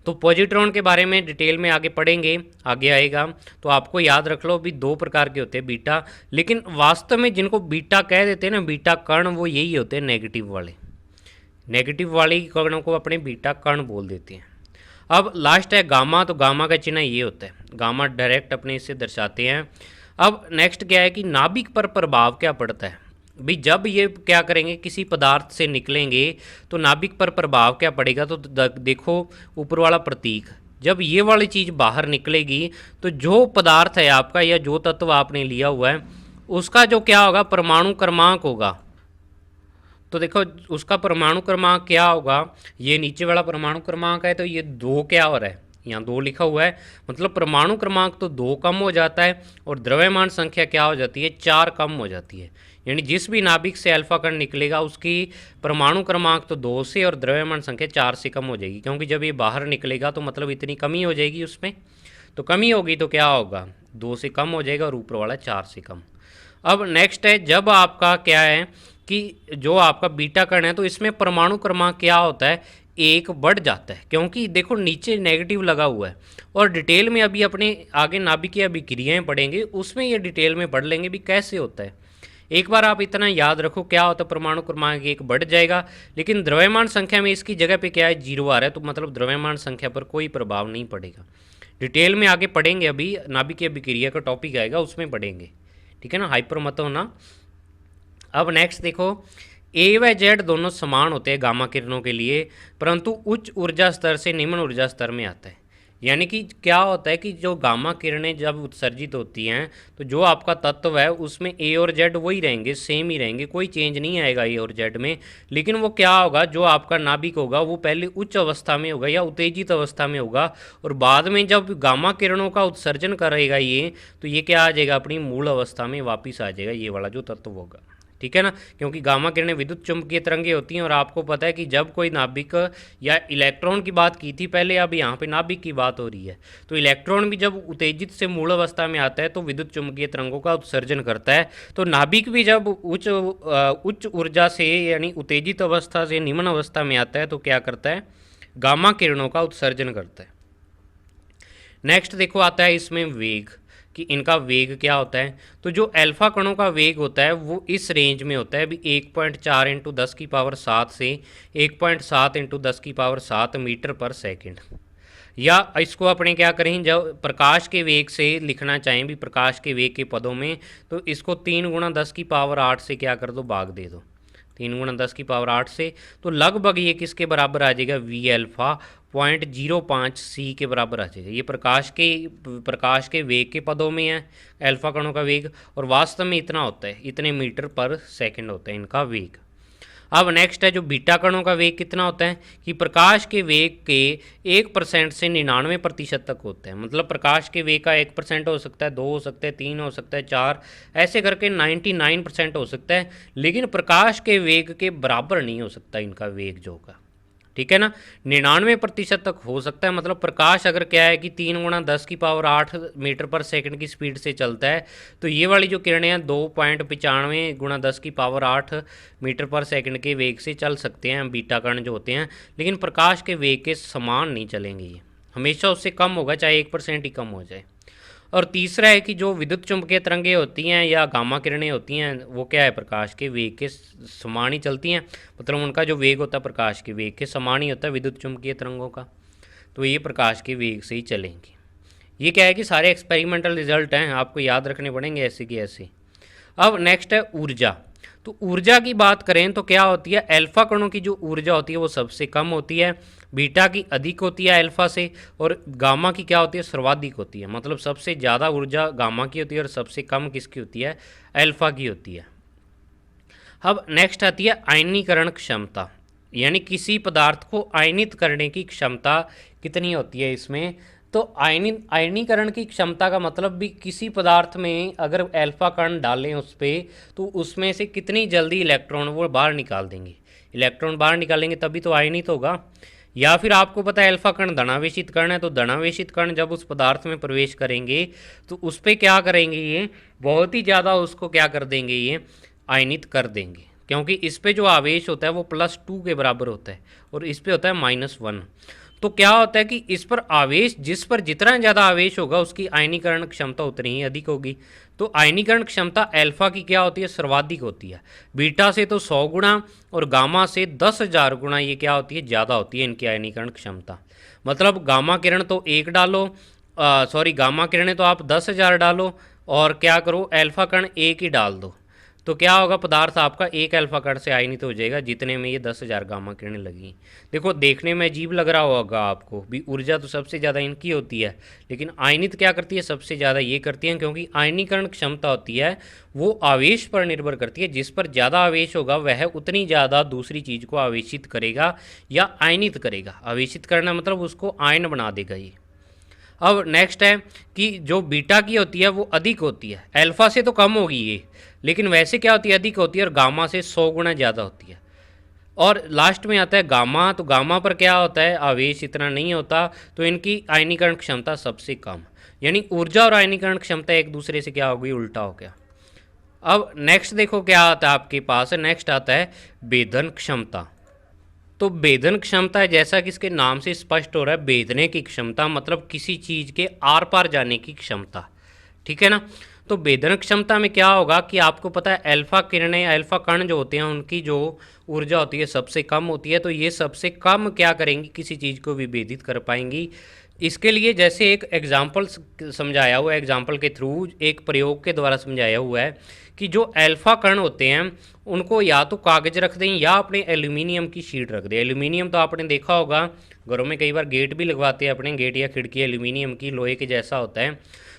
तो पॉजिट्रॉन के बारे में डिटेल में आगे पढ़ेंगे, आगे आएगा। तो आपको याद रख लो भी दो प्रकार के होते हैं बीटा, लेकिन वास्तव में जिनको बीटा कह देते हैं ना, बीटा कण, वो यही होते हैं नेगेटिव वाले। नेगेटिव वाले कणों को अपने बीटा कण बोल देते हैं। अब लास्ट है गामा। तो गामा का चिन्ह ये होता है, गामा डायरेक्ट अपने इससे दर्शाते हैं। अब नेक्स्ट क्या है कि नाभिक पर प्रभाव क्या पड़ता है भी, जब ये क्या करेंगे किसी पदार्थ से निकलेंगे तो नाभिक पर प्रभाव क्या पड़ेगा। तो देखो ऊपर वाला प्रतीक, जब ये वाली चीज़ बाहर निकलेगी तो जो पदार्थ है आपका या जो तत्व आपने लिया हुआ है उसका जो क्या होगा, परमाणु क्रमांक होगा। तो देखो उसका परमाणु क्रमांक क्या होगा, ये नीचे वाला परमाणु क्रमांक है तो ये 2 क्या हो रहा है, यहाँ 2 लिखा हुआ है, मतलब परमाणु क्रमांक तो 2 कम हो जाता है और द्रव्यमान संख्या क्या हो जाती है, 4 कम हो जाती है। यानी जिस भी नाभिक से अल्फा कण निकलेगा उसकी परमाणु क्रमांक तो 2 से और द्रव्यमान संख्या 4 से कम हो जाएगी, क्योंकि जब ये बाहर निकलेगा तो मतलब इतनी कमी हो जाएगी उसमें। तो कमी होगी तो क्या होगा, 2 से कम हो जाएगा और ऊपर वाला 4 से कम। अब नेक्स्ट है, जब आपका क्या है कि जो आपका बीटा कण है तो इसमें परमाणु क्रमांक क्या होता है, 1 बढ़ जाता है, क्योंकि देखो नीचे नेगेटिव लगा हुआ है। और डिटेल में अभी अपने आगे नाभिकीय अभिक्रियाएं पढ़ेंगे, उसमें ये डिटेल में पढ़ लेंगे भी कैसे होता है। एक बार आप इतना याद रखो क्या होता है, परमाणु क्रमांक 1 बढ़ जाएगा, लेकिन द्रव्यमान संख्या में इसकी जगह पे क्या है, 0 आ रहा है, तो मतलब द्रव्यमान संख्या पर कोई प्रभाव नहीं पड़ेगा। डिटेल में आगे पढ़ेंगे, अभी नाभिकीय अभिक्रिया का टॉपिक आएगा उसमें पढ़ेंगे, ठीक है ना, हाइपर मत होना। अब नेक्स्ट देखो, ए व जेड दोनों समान होते हैं गामा किरणों के लिए, परंतु उच्च ऊर्जा स्तर से निम्न ऊर्जा स्तर में आता है। यानी कि क्या होता है कि जो गामा किरणें जब उत्सर्जित होती हैं तो जो आपका तत्व है उसमें ए और जेड वही रहेंगे, सेम ही रहेंगे, कोई चेंज नहीं आएगा ए और जेड में। लेकिन वो क्या होगा, जो आपका नाभिक होगा वो पहले उच्च अवस्था में होगा या उत्तेजित अवस्था में होगा, और बाद में जब गामा किरणों का उत्सर्जन करेगा ये, तो ये क्या आ जाएगा, अपनी मूल अवस्था में वापिस आ जाएगा, ये वाला जो तत्व होगा, ठीक है ना। क्योंकि गामा किरणें विद्युत चुंबकीय तरंगें होती हैं, और आपको पता है कि जब कोई नाभिक या इलेक्ट्रॉन की बात की थी पहले, अब यहाँ पे नाभिक की बात हो रही है, तो इलेक्ट्रॉन भी जब उत्तेजित से मूल अवस्था में आता है तो विद्युत चुंबकीय तरंगों का उत्सर्जन करता है। तो नाभिक भी जब उच्च ऊर्जा से यानी उत्तेजित अवस्था से निम्न अवस्था में आता है तो क्या करता है, गामा किरणों का उत्सर्जन करता है। नेक्स्ट देखो आता है इसमें वेग, कि इनका वेग क्या होता है। तो जो अल्फा कणों का वेग होता है वो इस रेंज में होता है भी 1.4 इंटू 10 की पावर 7 से 1.7 इंटू 10 की पावर 7 मीटर पर सेकंड। या इसको अपने क्या करें, जब प्रकाश के वेग से लिखना चाहें भी, प्रकाश के वेग के पदों में, तो इसको 3 गुणा 10 की पावर 8 से क्या कर दो, भाग दे दो, 3 गुणा 10 की पावर 8 से। तो लगभग ये किसके बराबर आ जाएगा, वी अल्फा 0.05 सी के बराबर आ जाएगा। ये प्रकाश के वेग के पदों में है अल्फा कणों का वेग, और वास्तव में इतना होता है, इतने मीटर पर सेकंड होता है इनका वेग। अब नेक्स्ट है जो बीटा कणों का वेग कितना होता है, कि प्रकाश के वेग के 1% से 99% तक होता है। मतलब प्रकाश के वेग का 1% हो सकता है, 2 हो सकता है, 3 हो सकता है, 4, ऐसे करके 99% हो सकता है, लेकिन प्रकाश के वेग के बराबर नहीं हो सकता इनका वेग जो होगा, ठीक है ना। 99% तक हो सकता है। मतलब प्रकाश अगर क्या है कि 3 गुणा 10 की पावर 8 मीटर पर सेकंड की स्पीड से चलता है, तो ये वाली जो किरणें हैं 2.95 गुणा 10 की पावर 8 मीटर पर सेकंड के वेग से चल सकते हैं बीटा कण जो होते हैं, लेकिन प्रकाश के वेग के समान नहीं चलेंगे, ये हमेशा उससे कम होगा, चाहे 1% ही कम हो जाए। और तीसरा है कि जो विद्युत चुंबकीय तरंगें होती हैं या गामा किरणें होती हैं वो क्या है, प्रकाश के वेग के समान ही चलती हैं। मतलब उनका जो वेग होता है प्रकाश के वेग के समान ही होता है विद्युत चुंबकीय तरंगों का, तो ये प्रकाश के वेग से ही चलेंगे। ये क्या है कि सारे एक्सपेरिमेंटल रिजल्ट हैं, आपको याद रखने पड़ेंगे ऐसे कि ऐसे। अब नेक्स्ट है ऊर्जा। तो ऊर्जा की बात करें तो क्या होती है, अल्फा कणों की जो ऊर्जा होती है वो सबसे कम होती है, बीटा की अधिक होती है अल्फा से, और गामा की क्या होती है, सर्वाधिक होती है। मतलब सबसे ज़्यादा ऊर्जा गामा की होती है और सबसे कम किसकी होती है, अल्फा की होती है। अब नेक्स्ट आती है आयनीकरण क्षमता, यानी किसी पदार्थ को आयनित करने की क्षमता कितनी होती है इसमें। तो आयनीकरण की क्षमता का मतलब भी किसी पदार्थ में अगर अल्फा कण डालें उस पर, तो उसमें से कितनी जल्दी इलेक्ट्रॉन वो बाहर निकाल देंगे। इलेक्ट्रॉन बाहर निकालेंगे तभी तो आयनित होगा। या फिर आपको पता है अल्फा कण धनावेशित कण है, तो धनावेशित कण जब उस पदार्थ में प्रवेश करेंगे तो उस पर क्या करेंगे, ये बहुत ही ज़्यादा उसको क्या कर देंगे, ये आयनित कर देंगे, क्योंकि इस पे जो आवेश होता है वो +2 के बराबर होता है और इस पे होता है -1। तो क्या होता है कि इस पर आवेश, जिस पर जितना ज़्यादा आवेश होगा उसकी आयनीकरण क्षमता उतनी ही अधिक होगी। तो आयनीकरण क्षमता अल्फा की क्या होती है, सर्वाधिक होती है। बीटा से तो 100 गुना और गामा से 10,000 गुना ये क्या होती है, ज़्यादा होती है इनकी आयनीकरण क्षमता। मतलब गामा किरण तो एक डालो, गामा किरणें तो आप 10,000 डालो और क्या करो, अल्फा कण एक ही डाल दो, तो क्या होगा, पदार्थ आपका एक अल्फा कण से आयनित हो जाएगा, जितने में ये 10,000 गामा किरणें लगी। देखो देखने में अजीब लग रहा होगा आपको भी, ऊर्जा तो सबसे ज़्यादा इनकी होती है, लेकिन आयनित क्या करती है, सबसे ज़्यादा ये करती है, क्योंकि आयनीकरण क्षमता होती है वो आवेश पर निर्भर करती है। जिस पर ज़्यादा आवेश होगा वह उतनी ज़्यादा दूसरी चीज़ को आवेशित करेगा या आयनित करेगा। आवेशित करना मतलब उसको आयन बना देगा ये। अब नेक्स्ट है कि जो बीटा की होती है वो अधिक होती है, अल्फा से तो कम होगी ये, लेकिन वैसे क्या होती है, अधिक होती है और गामा से 100 गुना ज़्यादा होती है। और लास्ट में आता है गामा, तो गामा पर क्या होता है, आवेश इतना नहीं होता, तो इनकी आयनीकरण क्षमता सबसे कम। यानी ऊर्जा और आयनीकरण क्षमता एक दूसरे से क्या हो गई, उल्टा हो गया। अब नेक्स्ट देखो क्या आता है आपके पास, नेक्स्ट आता है भेदन क्षमता। तो भेदन क्षमता है, जैसा कि इसके नाम से स्पष्ट हो रहा है, भेदने की क्षमता मतलब किसी चीज़ के आर पार जाने की क्षमता, ठीक है ना। तो भेदन क्षमता में क्या होगा कि आपको पता है अल्फा किरणें, अल्फा कण जो होते हैं उनकी जो ऊर्जा होती है सबसे कम होती है, तो ये सबसे कम क्या करेंगी, किसी चीज़ को विभेदित कर पाएंगी। इसके लिए जैसे एक एग्जाम्पल समझाया हुआ है, एग्जाम्पल के थ्रू एक प्रयोग के द्वारा समझाया हुआ है कि जो अल्फा कण होते हैं उनको या तो कागज रख दें या अपने एल्यूमिनियम की शीट रख दें। एल्यूमिनियम तो आपने देखा होगा, घरों में कई बार गेट भी लगवाते हैं अपने, गेट या खिड़की एल्यूमिनियम की, लोहे के जैसा होता है।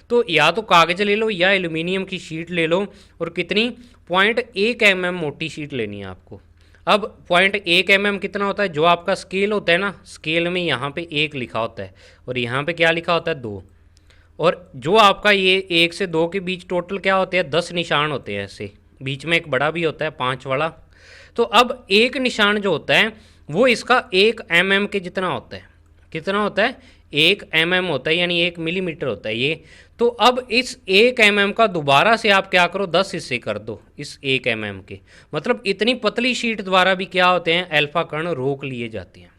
तो या तो कागज ले लो या एल्यूमिनियम की शीट ले लो, और कितनी, 0.1 mm मोटी शीट लेनी है आपको। अब 0.1 mm कितना होता है, जो आपका स्केल होता है ना, स्केल में यहाँ पे 1 लिखा होता है और यहाँ पे क्या लिखा होता है, 2, और जो आपका ये 1 से 2 के बीच टोटल क्या होते हैं, 10 निशान होते हैं ऐसे, बीच में एक बड़ा भी होता है 5 वाला। तो अब एक निशान जो होता है वो इसका 1 mm के जितना होता है, कितना होता है, 1 mm होता है, यानी 1 मिलीमीटर होता है ये। तो अब इस 1 mm का दोबारा से आप क्या करो, 10 हिस्से कर दो इस 1 mm के। मतलब इतनी पतली शीट द्वारा भी क्या होते हैं, अल्फा कण रोक लिए जाते हैं।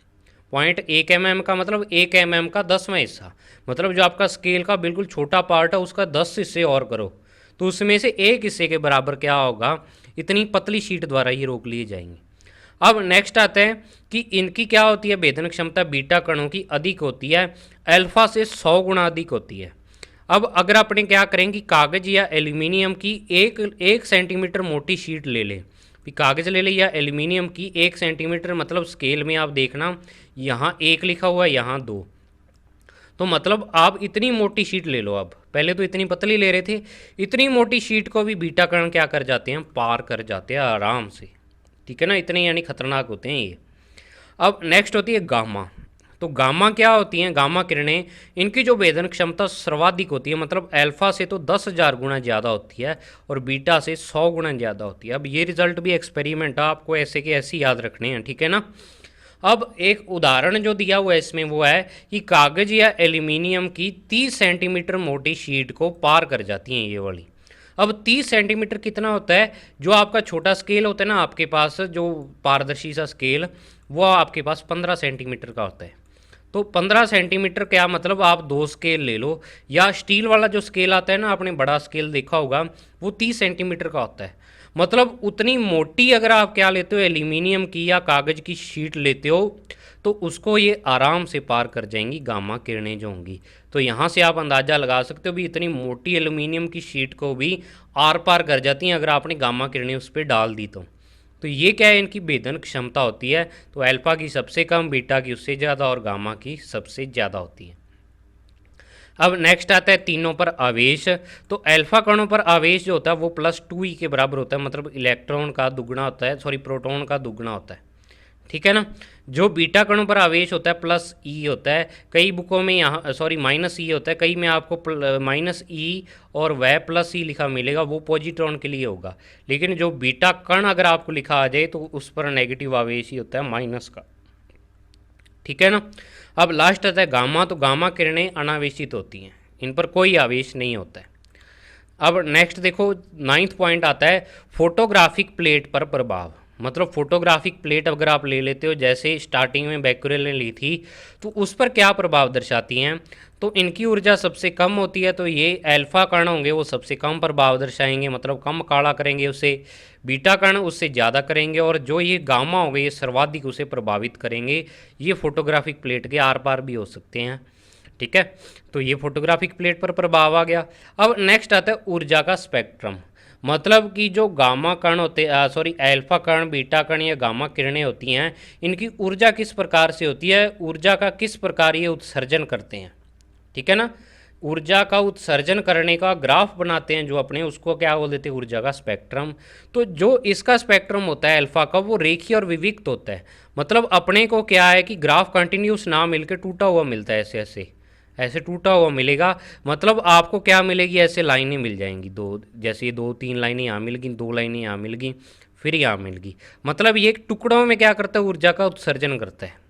0.1 mm का मतलब 1 mm का 10वां हिस्सा, मतलब जो आपका स्केल का बिल्कुल छोटा पार्ट है उसका 10 हिस्से और करो, तो उसमें से एक हिस्से के बराबर क्या होगा, इतनी पतली शीट द्वारा ये रोक लिए जाएंगे। अब नेक्स्ट आता है कि इनकी क्या होती है, भेदन क्षमता बीटा कणों की अधिक होती है, अल्फा से 100 गुना अधिक होती है। अब अगर अपने क्या करें कि कागज या एल्यूमिनियम की एक सेंटीमीटर मोटी शीट ले लें, कागज ले लें या एल्यूमिनियम की 1 सेंटीमीटर, मतलब स्केल में आप देखना यहाँ 1 लिखा हुआ है, यहाँ 2, तो मतलब आप इतनी मोटी शीट ले लो। अब पहले तो इतनी पतली ले रहे थे, इतनी मोटी शीट को भी बीटा कण क्या कर जाते हैं, पार कर जाते हैं आराम से, ठीक है ना, इतने यानी खतरनाक होते हैं ये। अब नेक्स्ट होती है गामा। तो गामा क्या होती हैं, गामा किरणें, इनकी जो भेदन क्षमता सर्वाधिक होती है, मतलब अल्फा से तो 10,000 गुना ज़्यादा होती है और बीटा से 100 गुना ज़्यादा होती है। अब ये रिजल्ट भी एक्सपेरिमेंट है, आपको ऐसे के ऐसे याद रखने हैं, ठीक है ना। अब एक उदाहरण जो दिया हुआ है इसमें वो है कि कागज या एल्यूमिनियम की 30 सेंटीमीटर मोटी शीट को पार कर जाती हैं ये वाली। अब 30 सेंटीमीटर कितना होता है, जो आपका छोटा स्केल होता है ना आपके पास, जो पारदर्शी सा स्केल, वो आपके पास 15 सेंटीमीटर का होता है। तो 15 सेंटीमीटर क्या मतलब, आप 2 स्केल ले लो, या स्टील वाला जो स्केल आता है ना, आपने बड़ा स्केल देखा होगा, वो 30 सेंटीमीटर का होता है। मतलब उतनी मोटी अगर आप क्या लेते हो, एल्यूमिनियम की या कागज़ की शीट लेते हो, तो उसको ये आराम से पार कर जाएंगी गामा किरणें जो होंगी। तो यहाँ से आप अंदाज़ा लगा सकते हो भी इतनी मोटी एल्यूमिनियम की शीट को भी आर पार कर जाती हैं अगर आपने गामा किरणें उस पर डाल दी तो ये क्या है, इनकी भेदन क्षमता होती है। तो अल्फ़ा की सबसे कम, बीटा की उससे ज़्यादा और गामा की सबसे ज़्यादा होती है। अब नेक्स्ट आता है तीनों पर आवेश। तो अल्फा कणों पर आवेश जो होता है वो +2e के बराबर होता है, मतलब इलेक्ट्रॉन का दुगना होता है, सॉरी प्रोटॉन का दुगना होता है, ठीक है ना। जो बीटा कणों पर आवेश होता है +e होता है, कई बुकों में यहाँ सॉरी -e होता है, कई में आपको -e और वह +e लिखा मिलेगा, वो पॉजिट्रॉन के लिए होगा। लेकिन जो बीटा कण अगर आपको लिखा आ जाए तो उस पर नेगेटिव आवेश ही होता है, माइनस का, ठीक है ना। अब लास्ट आता है गामा। तो गामा किरणें अनावेशित होती हैं, इन पर कोई आवेश नहीं होता है। अब नेक्स्ट देखो 9th पॉइंट आता है फोटोग्राफिक प्लेट पर प्रभाव। मतलब फोटोग्राफिक प्लेट अगर आप ले लेते हो, जैसे स्टार्टिंग में बैक्यूरेल ने ली थी, तो उस पर क्या प्रभाव दर्शाती हैं। तो इनकी ऊर्जा सबसे कम होती है, तो ये अल्फा कण होंगे वो सबसे कम प्रभाव दर्शाएंगे, मतलब कम काला करेंगे उसे। बीटा कण उससे ज़्यादा करेंगे, और जो ये गामा होंगे ये सर्वाधिक उसे प्रभावित करेंगे। ये फोटोग्राफिक प्लेट के आर पार भी हो सकते हैं, ठीक है। तो ये फोटोग्राफिक प्लेट पर प्रभाव आ गया। अब नेक्स्ट आता है ऊर्जा का स्पेक्ट्रम। मतलब कि जो गामा कण होते सॉरी अल्फा कण, बीटा कण या गामा किरणें होती हैं, इनकी ऊर्जा किस प्रकार से होती है, ऊर्जा का किस प्रकार ये उत्सर्जन करते हैं, ठीक है ना। ऊर्जा का उत्सर्जन करने का ग्राफ बनाते हैं जो अपने, उसको क्या बोल देते हैं, ऊर्जा का स्पेक्ट्रम। तो जो इसका स्पेक्ट्रम होता है अल्फा का, वो रेखीय और विविक्त होता है। मतलब अपने को क्या है कि ग्राफ कंटिन्यूस ना मिलकर टूटा हुआ मिलता है, ऐसे ऐसे ऐसे टूटा हुआ मिलेगा। मतलब आपको क्या मिलेगी, ऐसे लाइनें मिल जाएंगी दो, जैसे ये 2-3 लाइनें यहाँ मिल गई, 2 लाइनें यहाँ मिल गई, फिर यहाँ मिल गई। मतलब ये टुकड़ों में क्या करता है, ऊर्जा का उत्सर्जन करता है,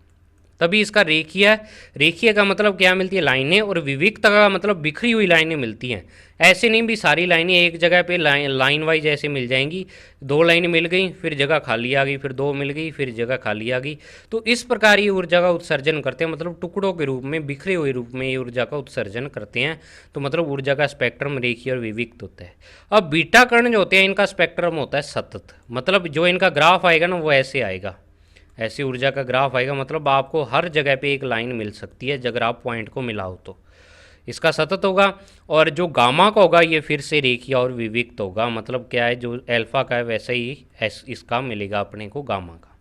तभी इसका रेखीय। रेखीय का मतलब क्या मिलती है, लाइनें, और विविक्त का मतलब बिखरी हुई लाइनें मिलती हैं। ऐसे नहीं भी सारी लाइनें एक जगह पे लाइन वाइज ऐसे मिल जाएंगी। 2 लाइनें मिल गई, फिर जगह खाली आ गई, फिर 2 मिल गई, फिर जगह खाली आ गई। तो इस प्रकार ये ऊर्जा का उत्सर्जन करते हैं, मतलब टुकड़ों के रूप में, बिखरे हुए रूप में ये ऊर्जा का उत्सर्जन करते हैं। तो मतलब ऊर्जा का स्पेक्ट्रम रेखीय और विविक्त होता है। अब बीटा कण जो होते हैं इनका स्पेक्ट्रम होता है सतत। मतलब जो इनका ग्राफ आएगा ना वो ऐसे आएगा, ऐसी ऊर्जा का ग्राफ आएगा। मतलब आपको हर जगह पे एक लाइन मिल सकती है अगर आप पॉइंट को मिलाओ तो। इसका सतत होगा। और जो गामा का होगा ये फिर से रेखीय और विविक्त होगा। मतलब क्या है, जो अल्फा का है वैसा ही इसका मिलेगा अपने को गामा का।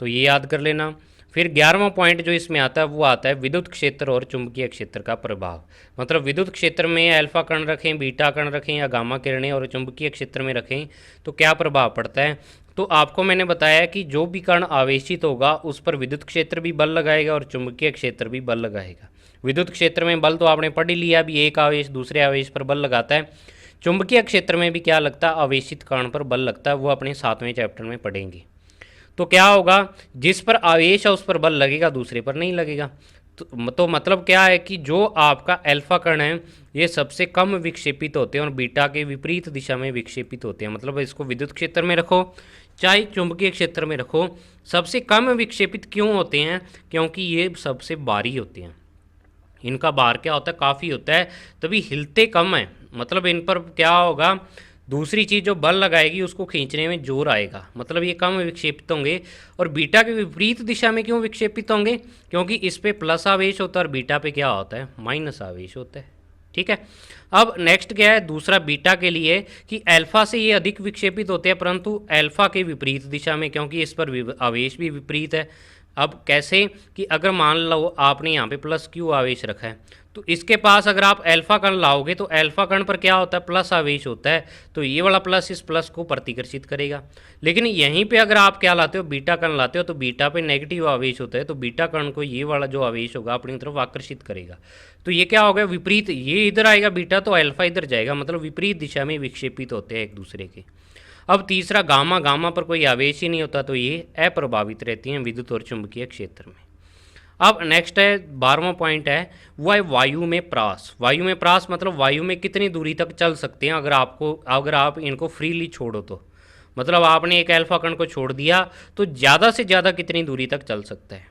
तो ये याद कर लेना। फिर 11वां पॉइंट जो इसमें आता है वो आता है विद्युत क्षेत्र और चुंबकीय क्षेत्र का प्रभाव। मतलब विद्युत क्षेत्र में अल्फा कण रखें, बीटा कण रखें या गामा किरणें, और चुंबकीय क्षेत्र में रखें तो क्या प्रभाव पड़ता है। तो आपको मैंने बताया कि जो भी कण आवेशित होगा उस पर विद्युत क्षेत्र भी बल लगाएगा और चुंबकीय क्षेत्र भी बल लगाएगा। विद्युत क्षेत्र में बल तो आपने पढ़ ही लिया, भी एक आवेश दूसरे आवेश पर बल लगाता है। चुंबकीय क्षेत्र में भी क्या लगता है, आवेशित कण पर बल लगता है, वो अपने 7वें चैप्टर में पढ़ेंगे। तो क्या होगा, जिस पर आवेश है उस पर बल लगेगा, दूसरे पर नहीं लगेगा। तो मतलब क्या है कि जो आपका अल्फा कण है ये सबसे कम विक्षेपित होते हैं और बीटा के विपरीत दिशा में विक्षेपित होते हैं। मतलब इसको विद्युत क्षेत्र में रखो चाहे चुंबकीय क्षेत्र में रखो, सबसे कम विक्षेपित क्यों होते हैं, क्योंकि ये सबसे भारी होते हैं। इनका भार क्या होता है, काफ़ी होता है, तभी हिलते कम है। मतलब इन पर क्या होगा, दूसरी चीज़ जो बल लगाएगी उसको खींचने में जोर आएगा। मतलब ये कम विक्षेपित होंगे। और बीटा के विपरीत दिशा में क्यों विक्षेपित होंगे, क्योंकि इस पे प्लस आवेश होता है और बीटा पे क्या होता है, माइनस आवेश होता है, ठीक है। अब नेक्स्ट क्या है दूसरा बीटा के लिए, कि अल्फा से ये अधिक विक्षेपित होते हैं परंतु अल्फा के विपरीत दिशा में, क्योंकि इस पर आवेश भी विपरीत है। अब कैसे, कि अगर मान लो आपने यहाँ पे +q आवेश रखा है, तो इसके पास अगर आप अल्फा कण लाओगे तो अल्फा कण पर क्या होता है, प्लस आवेश होता है, तो ये वाला प्लस इस प्लस को प्रतिकर्षित करेगा। लेकिन यहीं पे अगर आप क्या लाते हो, बीटा कण लाते हो, तो बीटा पे नेगेटिव आवेश होता है, तो बीटा कण को ये वाला जो आवेश होगा अपनी तरफ आकर्षित करेगा। तो ये क्या होगा, विपरीत, ये इधर आएगा बीटा तो अल्फा इधर जाएगा, मतलब विपरीत दिशा में विक्षेपित होते हैं एक दूसरे के। अब तीसरा गामा, गामा पर कोई आवेश ही नहीं होता, तो ये अप्रभावित रहती हैं विद्युत और चुंबकीय क्षेत्र में। अब नेक्स्ट है 12वां पॉइंट है, वो है वायु में प्रास। वायु में प्रास मतलब वायु में कितनी दूरी तक चल सकते हैं अगर आप इनको फ्रीली छोड़ो तो। मतलब आपने एक अल्फा कण को छोड़ दिया तो ज़्यादा से ज़्यादा कितनी दूरी तक चल सकता है।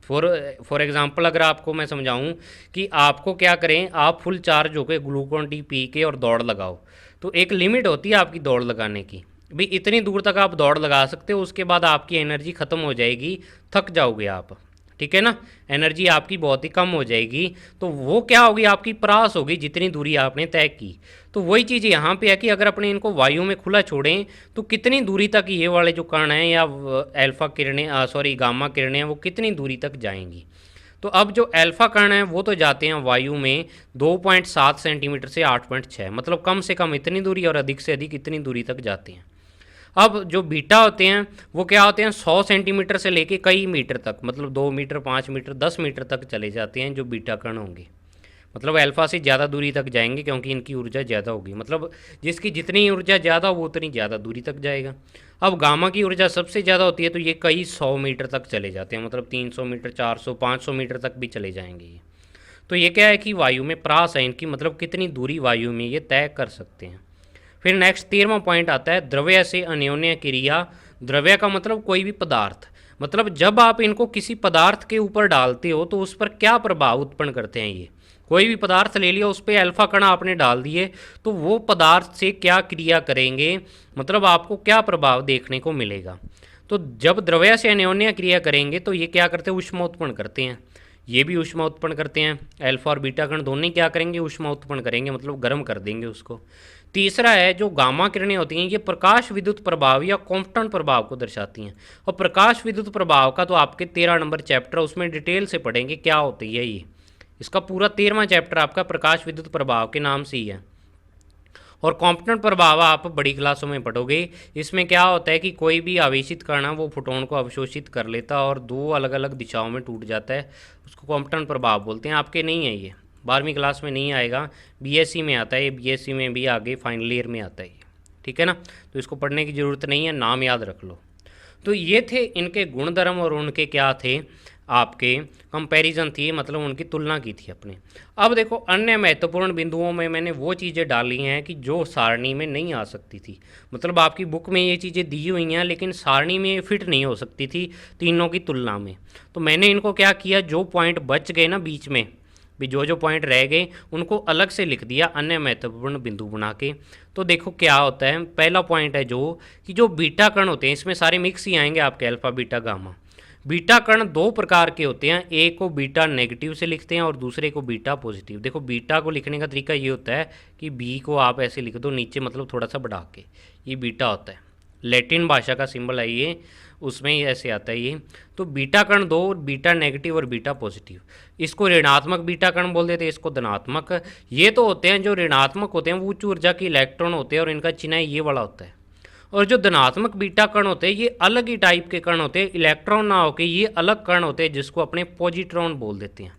फॉर एग्जांपल अगर आपको मैं समझाऊं कि आपको क्या करें, आप फुल चार्ज होकर ग्लूकोन डी पी के और दौड़ लगाओ, तो एक लिमिट होती है आपकी दौड़ लगाने की, भाई इतनी दूर तक आप दौड़ लगा सकते हो, उसके बाद आपकी एनर्जी ख़त्म हो जाएगी, थक जाओगे आप, ठीक है ना, एनर्जी आपकी बहुत ही कम हो जाएगी। तो वो क्या होगी, आपकी परास होगी जितनी दूरी आपने तय की। तो वही चीज़ यहाँ पे है कि अगर अपने इनको वायु में खुला छोड़ें तो कितनी दूरी तक ये वाले जो कण हैं या अल्फा किरणें सॉरी गामा किरणें हैं वो कितनी दूरी तक जाएंगी। तो अब जो अल्फा कण हैं वो तो जाते हैं वायु में 2.7 सेंटीमीटर से 8.6, मतलब कम से कम इतनी दूरी और अधिक से अधिक इतनी दूरी तक जाते हैं। अब जो बीटा होते हैं वो क्या होते हैं, 100 सेंटीमीटर से लेके कई मीटर तक, मतलब 2 मीटर 5 मीटर 10 मीटर तक चले जाते हैं जो बीटा कण होंगे। मतलब अल्फा से ज़्यादा दूरी तक जाएंगे क्योंकि इनकी ऊर्जा ज़्यादा होगी, मतलब जिसकी जितनी ऊर्जा ज़्यादा वो उतनी ज़्यादा दूरी तक जाएगा। अब गामा की ऊर्जा सबसे ज़्यादा होती है तो ये कई 100 मीटर तक चले जाते हैं, मतलब 300 मीटर 400 500 मीटर तक भी चले जाएंगे ये। तो ये क्या है कि वायु में परास है इनकी, मतलब कितनी दूरी वायु में ये तय कर सकते हैं। फिर नेक्स्ट 13वां पॉइंट आता है द्रव्य से अन्योन्य क्रिया। द्रव्य का मतलब कोई भी पदार्थ, मतलब जब आप इनको किसी पदार्थ के ऊपर डालते हो तो उस पर क्या प्रभाव उत्पन्न करते हैं। ये कोई भी पदार्थ ले लिया, उस पर अल्फा कण आपने डाल दिए तो वो पदार्थ से क्या क्रिया करेंगे, मतलब आपको क्या प्रभाव देखने को मिलेगा। तो जब द्रव्य से अन्योन्य क्रिया करेंगे तो ये क्या करते हैं, ऊष्मा उत्पन्न करते हैं। ये भी ऊष्मा उत्पन्न करते हैं, अल्फा और बीटा कण दोनों ही क्या करेंगे, ऊष्मा उत्पन्न करेंगे, मतलब गर्म कर देंगे उसको। तीसरा है जो गामा किरणें होती हैं ये प्रकाश विद्युत प्रभाव या कॉम्पटन प्रभाव को दर्शाती हैं। और प्रकाश विद्युत प्रभाव का तो आपके 13 नंबर चैप्टर उसमें डिटेल से पढ़ेंगे क्या होती है ये। इसका पूरा 13वां चैप्टर आपका प्रकाश विद्युत प्रभाव के नाम से ही है। और कॉम्पटन प्रभाव आप बड़ी क्लासों में पढ़ोगे। इसमें क्या होता है कि कोई भी आवेशित कण है वो फोटोन को अवशोषित कर लेता और दो अलग अलग दिशाओं में टूट जाता है, उसको कॉम्पटन प्रभाव बोलते हैं। आपके नहीं है ये, 12वीं क्लास में नहीं आएगा, बीएससी में आता है ये, बीएससी में भी आगे फाइनल ईयर में आता है ये, ठीक है ना। तो इसको पढ़ने की ज़रूरत नहीं है, नाम याद रख लो। तो ये थे इनके गुणधर्म और उनके क्या थे, आपके कंपैरिजन थी, मतलब उनकी तुलना की थी अपने। अब देखो अन्य महत्वपूर्ण बिंदुओं में मैंने वो चीज़ें डाली हैं कि जो सारणी में नहीं आ सकती थी, मतलब आपकी बुक में ये चीज़ें दी हुई हैं लेकिन सारणी में फिट नहीं हो सकती थी तीनों की तुलना में। तो मैंने इनको क्या किया, जो पॉइंट बच गए ना बीच में भी, जो पॉइंट रह गए उनको अलग से लिख दिया अन्य महत्वपूर्ण बिंदु बना के। तो देखो क्या होता है, पहला पॉइंट है जो कि जो बीटा कण होते हैं इसमें सारे मिक्स ही आएंगे आपके, अल्फा बीटा गामा। बीटा कण दो प्रकार के होते हैं, एक को बीटा नेगेटिव से लिखते हैं और दूसरे को बीटा पॉजिटिव। देखो बीटा को लिखने का तरीका ये होता है कि बी को आप ऐसे लिख दो नीचे, मतलब थोड़ा सा बढ़ा के, ये बीटा होता है, लैटिन भाषा का सिंबल है ये, उसमें ही ऐसे आता है ये। तो बीटा कण दो, बीटा नेगेटिव और बीटा पॉजिटिव। इसको ऋणात्मक बीटा कण बोल देते हैं, इसको धनात्मक। ये तो होते हैं जो ऋणात्मक होते हैं वो उच्च ऊर्जा के इलेक्ट्रॉन होते हैं और इनका चिन्ह ये वाला होता है। और जो धनात्मक बीटा कण होते हैं ये अलग ही टाइप के कण होते हैं, इलेक्ट्रॉन ना होके ये अलग कण होते हैं जिसको अपने पॉजिट्रॉन बोल देते हैं।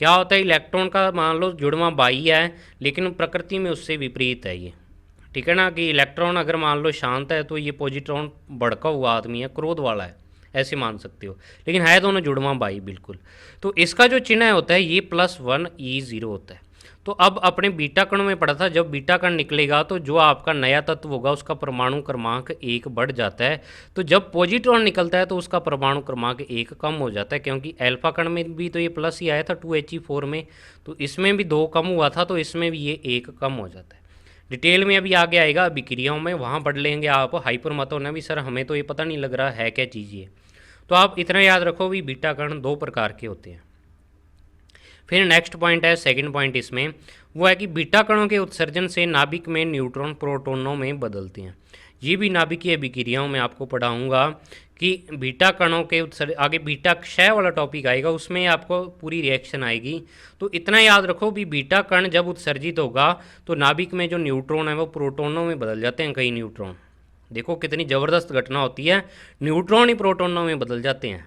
क्या होता है, इलेक्ट्रॉन का मान लो जुड़वां बाई है लेकिन प्रकृति में उससे विपरीत है ये, ठीक है ना। कि इलेक्ट्रॉन अगर मान लो शांत है तो ये पॉजिट्रॉन भड़का हुआ आदमी है, क्रोध वाला है, ऐसे मान सकते हो, लेकिन है दोनों जुड़वां बाई बिल्कुल। तो इसका जो चिन्ह होता है ये +1 E0 होता है। तो अब अपने बीटा कण में पढ़ा था, जब बीटा कण निकलेगा तो जो आपका नया तत्व होगा उसका परमाणु क्रमांक 1 बढ़ जाता है। तो जब पॉजिट्रॉन निकलता है तो उसका परमाणु क्रमांक 1 कम हो जाता है, क्योंकि अल्फा कण में भी तो ये प्लस ही आया था 2He4 में, तो इसमें भी 2 कम हुआ था, तो इसमें भी ये 1 कम हो जाता है। डिटेल में अभी आगे आएगा अभिक्रियाओं में, वहाँ पढ़ लेंगे आप। हाइपर मत होना भी सर हमें तो ये पता नहीं लग रहा है क्या चीज़ ये। तो आप इतना याद रखो भी बीटा कण 2 प्रकार के होते हैं। फिर नेक्स्ट पॉइंट है, सेकंड पॉइंट इसमें वो है कि बीटा कणों के उत्सर्जन से नाभिक में न्यूट्रॉन प्रोटॉनों में बदलते हैं। ये भी नाभिकीय अभिक्रियाओं में आपको पढ़ाऊंगा कि बीटा कणों के उत्सर्जन, आगे बीटा क्षय वाला टॉपिक आएगा उसमें आपको पूरी रिएक्शन आएगी। तो इतना याद रखो भी बीटा कण जब उत्सर्जित होगा तो नाभिक में जो न्यूट्रॉन है वो प्रोटॉनों में बदल जाते हैं, कई न्यूट्रॉन। देखो कितनी ज़बरदस्त घटना होती है, न्यूट्रॉन ही प्रोटॉनों में बदल जाते हैं,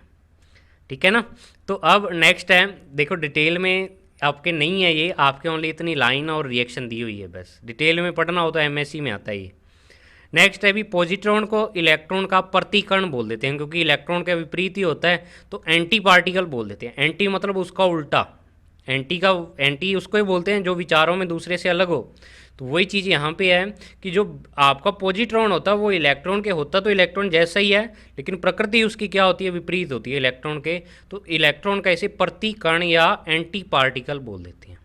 ठीक है ना। तो अब नेक्स्ट है, देखो डिटेल में आपके नहीं है ये, आपके ओनली इतनी लाइन और रिएक्शन दी हुई है, बस डिटेल में पढ़ना हो तो एमएससी में आता है ये। नेक्स्ट है भी पॉजिट्रॉन को इलेक्ट्रॉन का प्रतिकण बोल देते हैं, क्योंकि इलेक्ट्रॉन का विपरीत ही होता है, तो एंटी पार्टिकल बोल देते हैं। एंटी मतलब उसका उल्टा, एंटी उसको ही बोलते हैं जो विचारों में दूसरे से अलग हो। तो वही चीज़ यहाँ पे है कि जो आपका पॉजिट्रॉन होता है वो इलेक्ट्रॉन के होता तो इलेक्ट्रॉन जैसा ही है, लेकिन प्रकृति उसकी क्या होती है, विपरीत होती है इलेक्ट्रॉन के। तो इलेक्ट्रॉन का ऐसे प्रतिकण या एंटी पार्टिकल बोल देते हैं।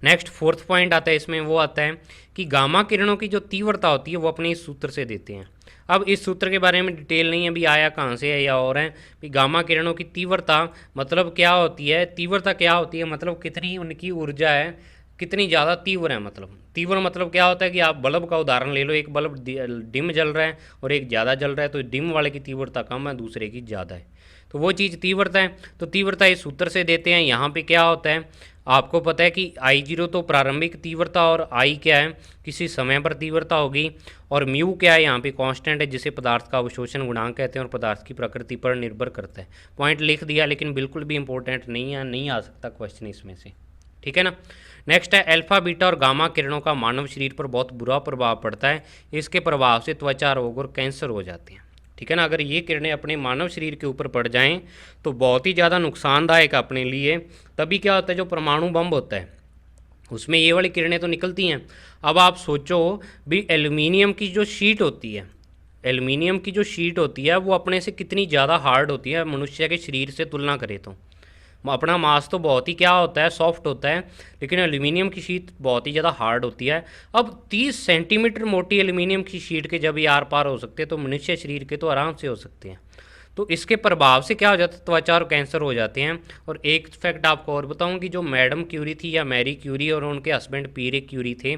नेक्स्ट फोर्थ पॉइंट आता है इसमें, वो आता है कि गामा किरणों की जो तीव्रता होती है वो अपने इस सूत्र से देते हैं। अब इस सूत्र के बारे में डिटेल नहीं है भी आया कहाँ से है या और है भी गामा किरणों की तीव्रता मतलब क्या होती है, तीव्रता क्या होती है मतलब कितनी उनकी ऊर्जा है, कितनी ज़्यादा तीव्र है। मतलब तीव्र मतलब क्या होता है कि आप बल्ब का उदाहरण ले लो, एक बल्ब डिम जल रहा है और एक ज़्यादा जल रहा है, तो डिम वाले की तीव्रता कम है, दूसरे की ज़्यादा है, तो वो चीज़ तीव्रता है। तो तीव्रता इस सूत्र से देते हैं। यहाँ पे क्या होता है आपको पता है कि I0 तो प्रारंभिक तीव्रता और I क्या है किसी समय पर तीव्रता होगी, और म्यू क्या है यहाँ पे कांस्टेंट है जिसे पदार्थ का अवशोषण गुणांक कहते हैं और पदार्थ की प्रकृति पर निर्भर करता है। पॉइंट लिख दिया लेकिन बिल्कुल भी इंपॉर्टेंट नहीं है, नहीं आ सकता क्वेश्चन इसमें से, ठीक है ना। नेक्स्ट है अल्फा बीटा और गामा किरणों का मानव शरीर पर बहुत बुरा प्रभाव पड़ता है, इसके प्रभाव से त्वचा रोग और कैंसर हो जाते हैं, ठीक है ना। अगर ये किरणें अपने मानव शरीर के ऊपर पड़ जाएं तो बहुत ही ज़्यादा नुकसानदायक अपने लिए। तभी क्या होता है जो परमाणु बम होता है उसमें ये वाली किरणें तो निकलती हैं। अब आप सोचो भी एल्युमिनियम की जो शीट होती है, एल्युमिनियम की जो शीट होती है वो अपने से कितनी ज़्यादा हार्ड होती है मनुष्य के शरीर से तुलना करें तो। अपना मांस तो बहुत ही क्या होता है सॉफ्ट होता है, लेकिन एल्यूमिनियम की शीट बहुत ही ज़्यादा हार्ड होती है। अब 30 सेंटीमीटर मोटी एल्यूमिनियम की शीट के जब ये आर पार हो सकते हैं तो मनुष्य शरीर के तो आराम से हो सकते हैं। तो इसके प्रभाव से क्या हो जाता है त्वचा और कैंसर हो जाते हैं। और एक फैक्ट आपको और बताऊं कि जो मैडम क्यूरी थी या मैरी क्यूरी और उनके हस्बैंड पीरे क्यूरी थे,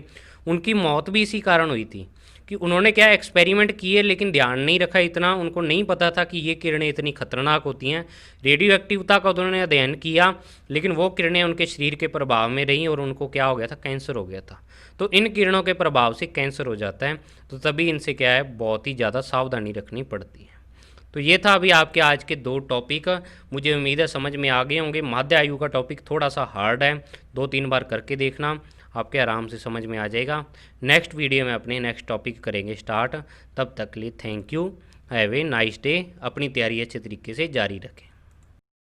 उनकी मौत भी इसी कारण हुई थी कि उन्होंने क्या एक्सपेरिमेंट किए लेकिन ध्यान नहीं रखा इतना, उनको नहीं पता था कि ये किरणें इतनी खतरनाक होती हैं। रेडियो एक्टिवता का उन्होंने अध्ययन किया लेकिन वो किरणें उनके शरीर के प्रभाव में रहीं और उनको क्या हो गया था कैंसर हो गया था। तो इन किरणों के प्रभाव से कैंसर हो जाता है, तो तभी इनसे क्या है बहुत ही ज़्यादा सावधानी रखनी पड़ती है। तो ये था अभी आपके आज के 2 टॉपिक, मुझे उम्मीद है समझ में आ गए होंगे। मध्य आयु का टॉपिक थोड़ा सा हार्ड है, 2-3 बार करके देखना, आपके आराम से समझ में आ जाएगा। नेक्स्ट वीडियो में अपने नेक्स्ट टॉपिक करेंगे स्टार्ट। तब तक के लिए thank you, have a nice day. अपनी तैयारी अच्छे तरीके से जारी रखें।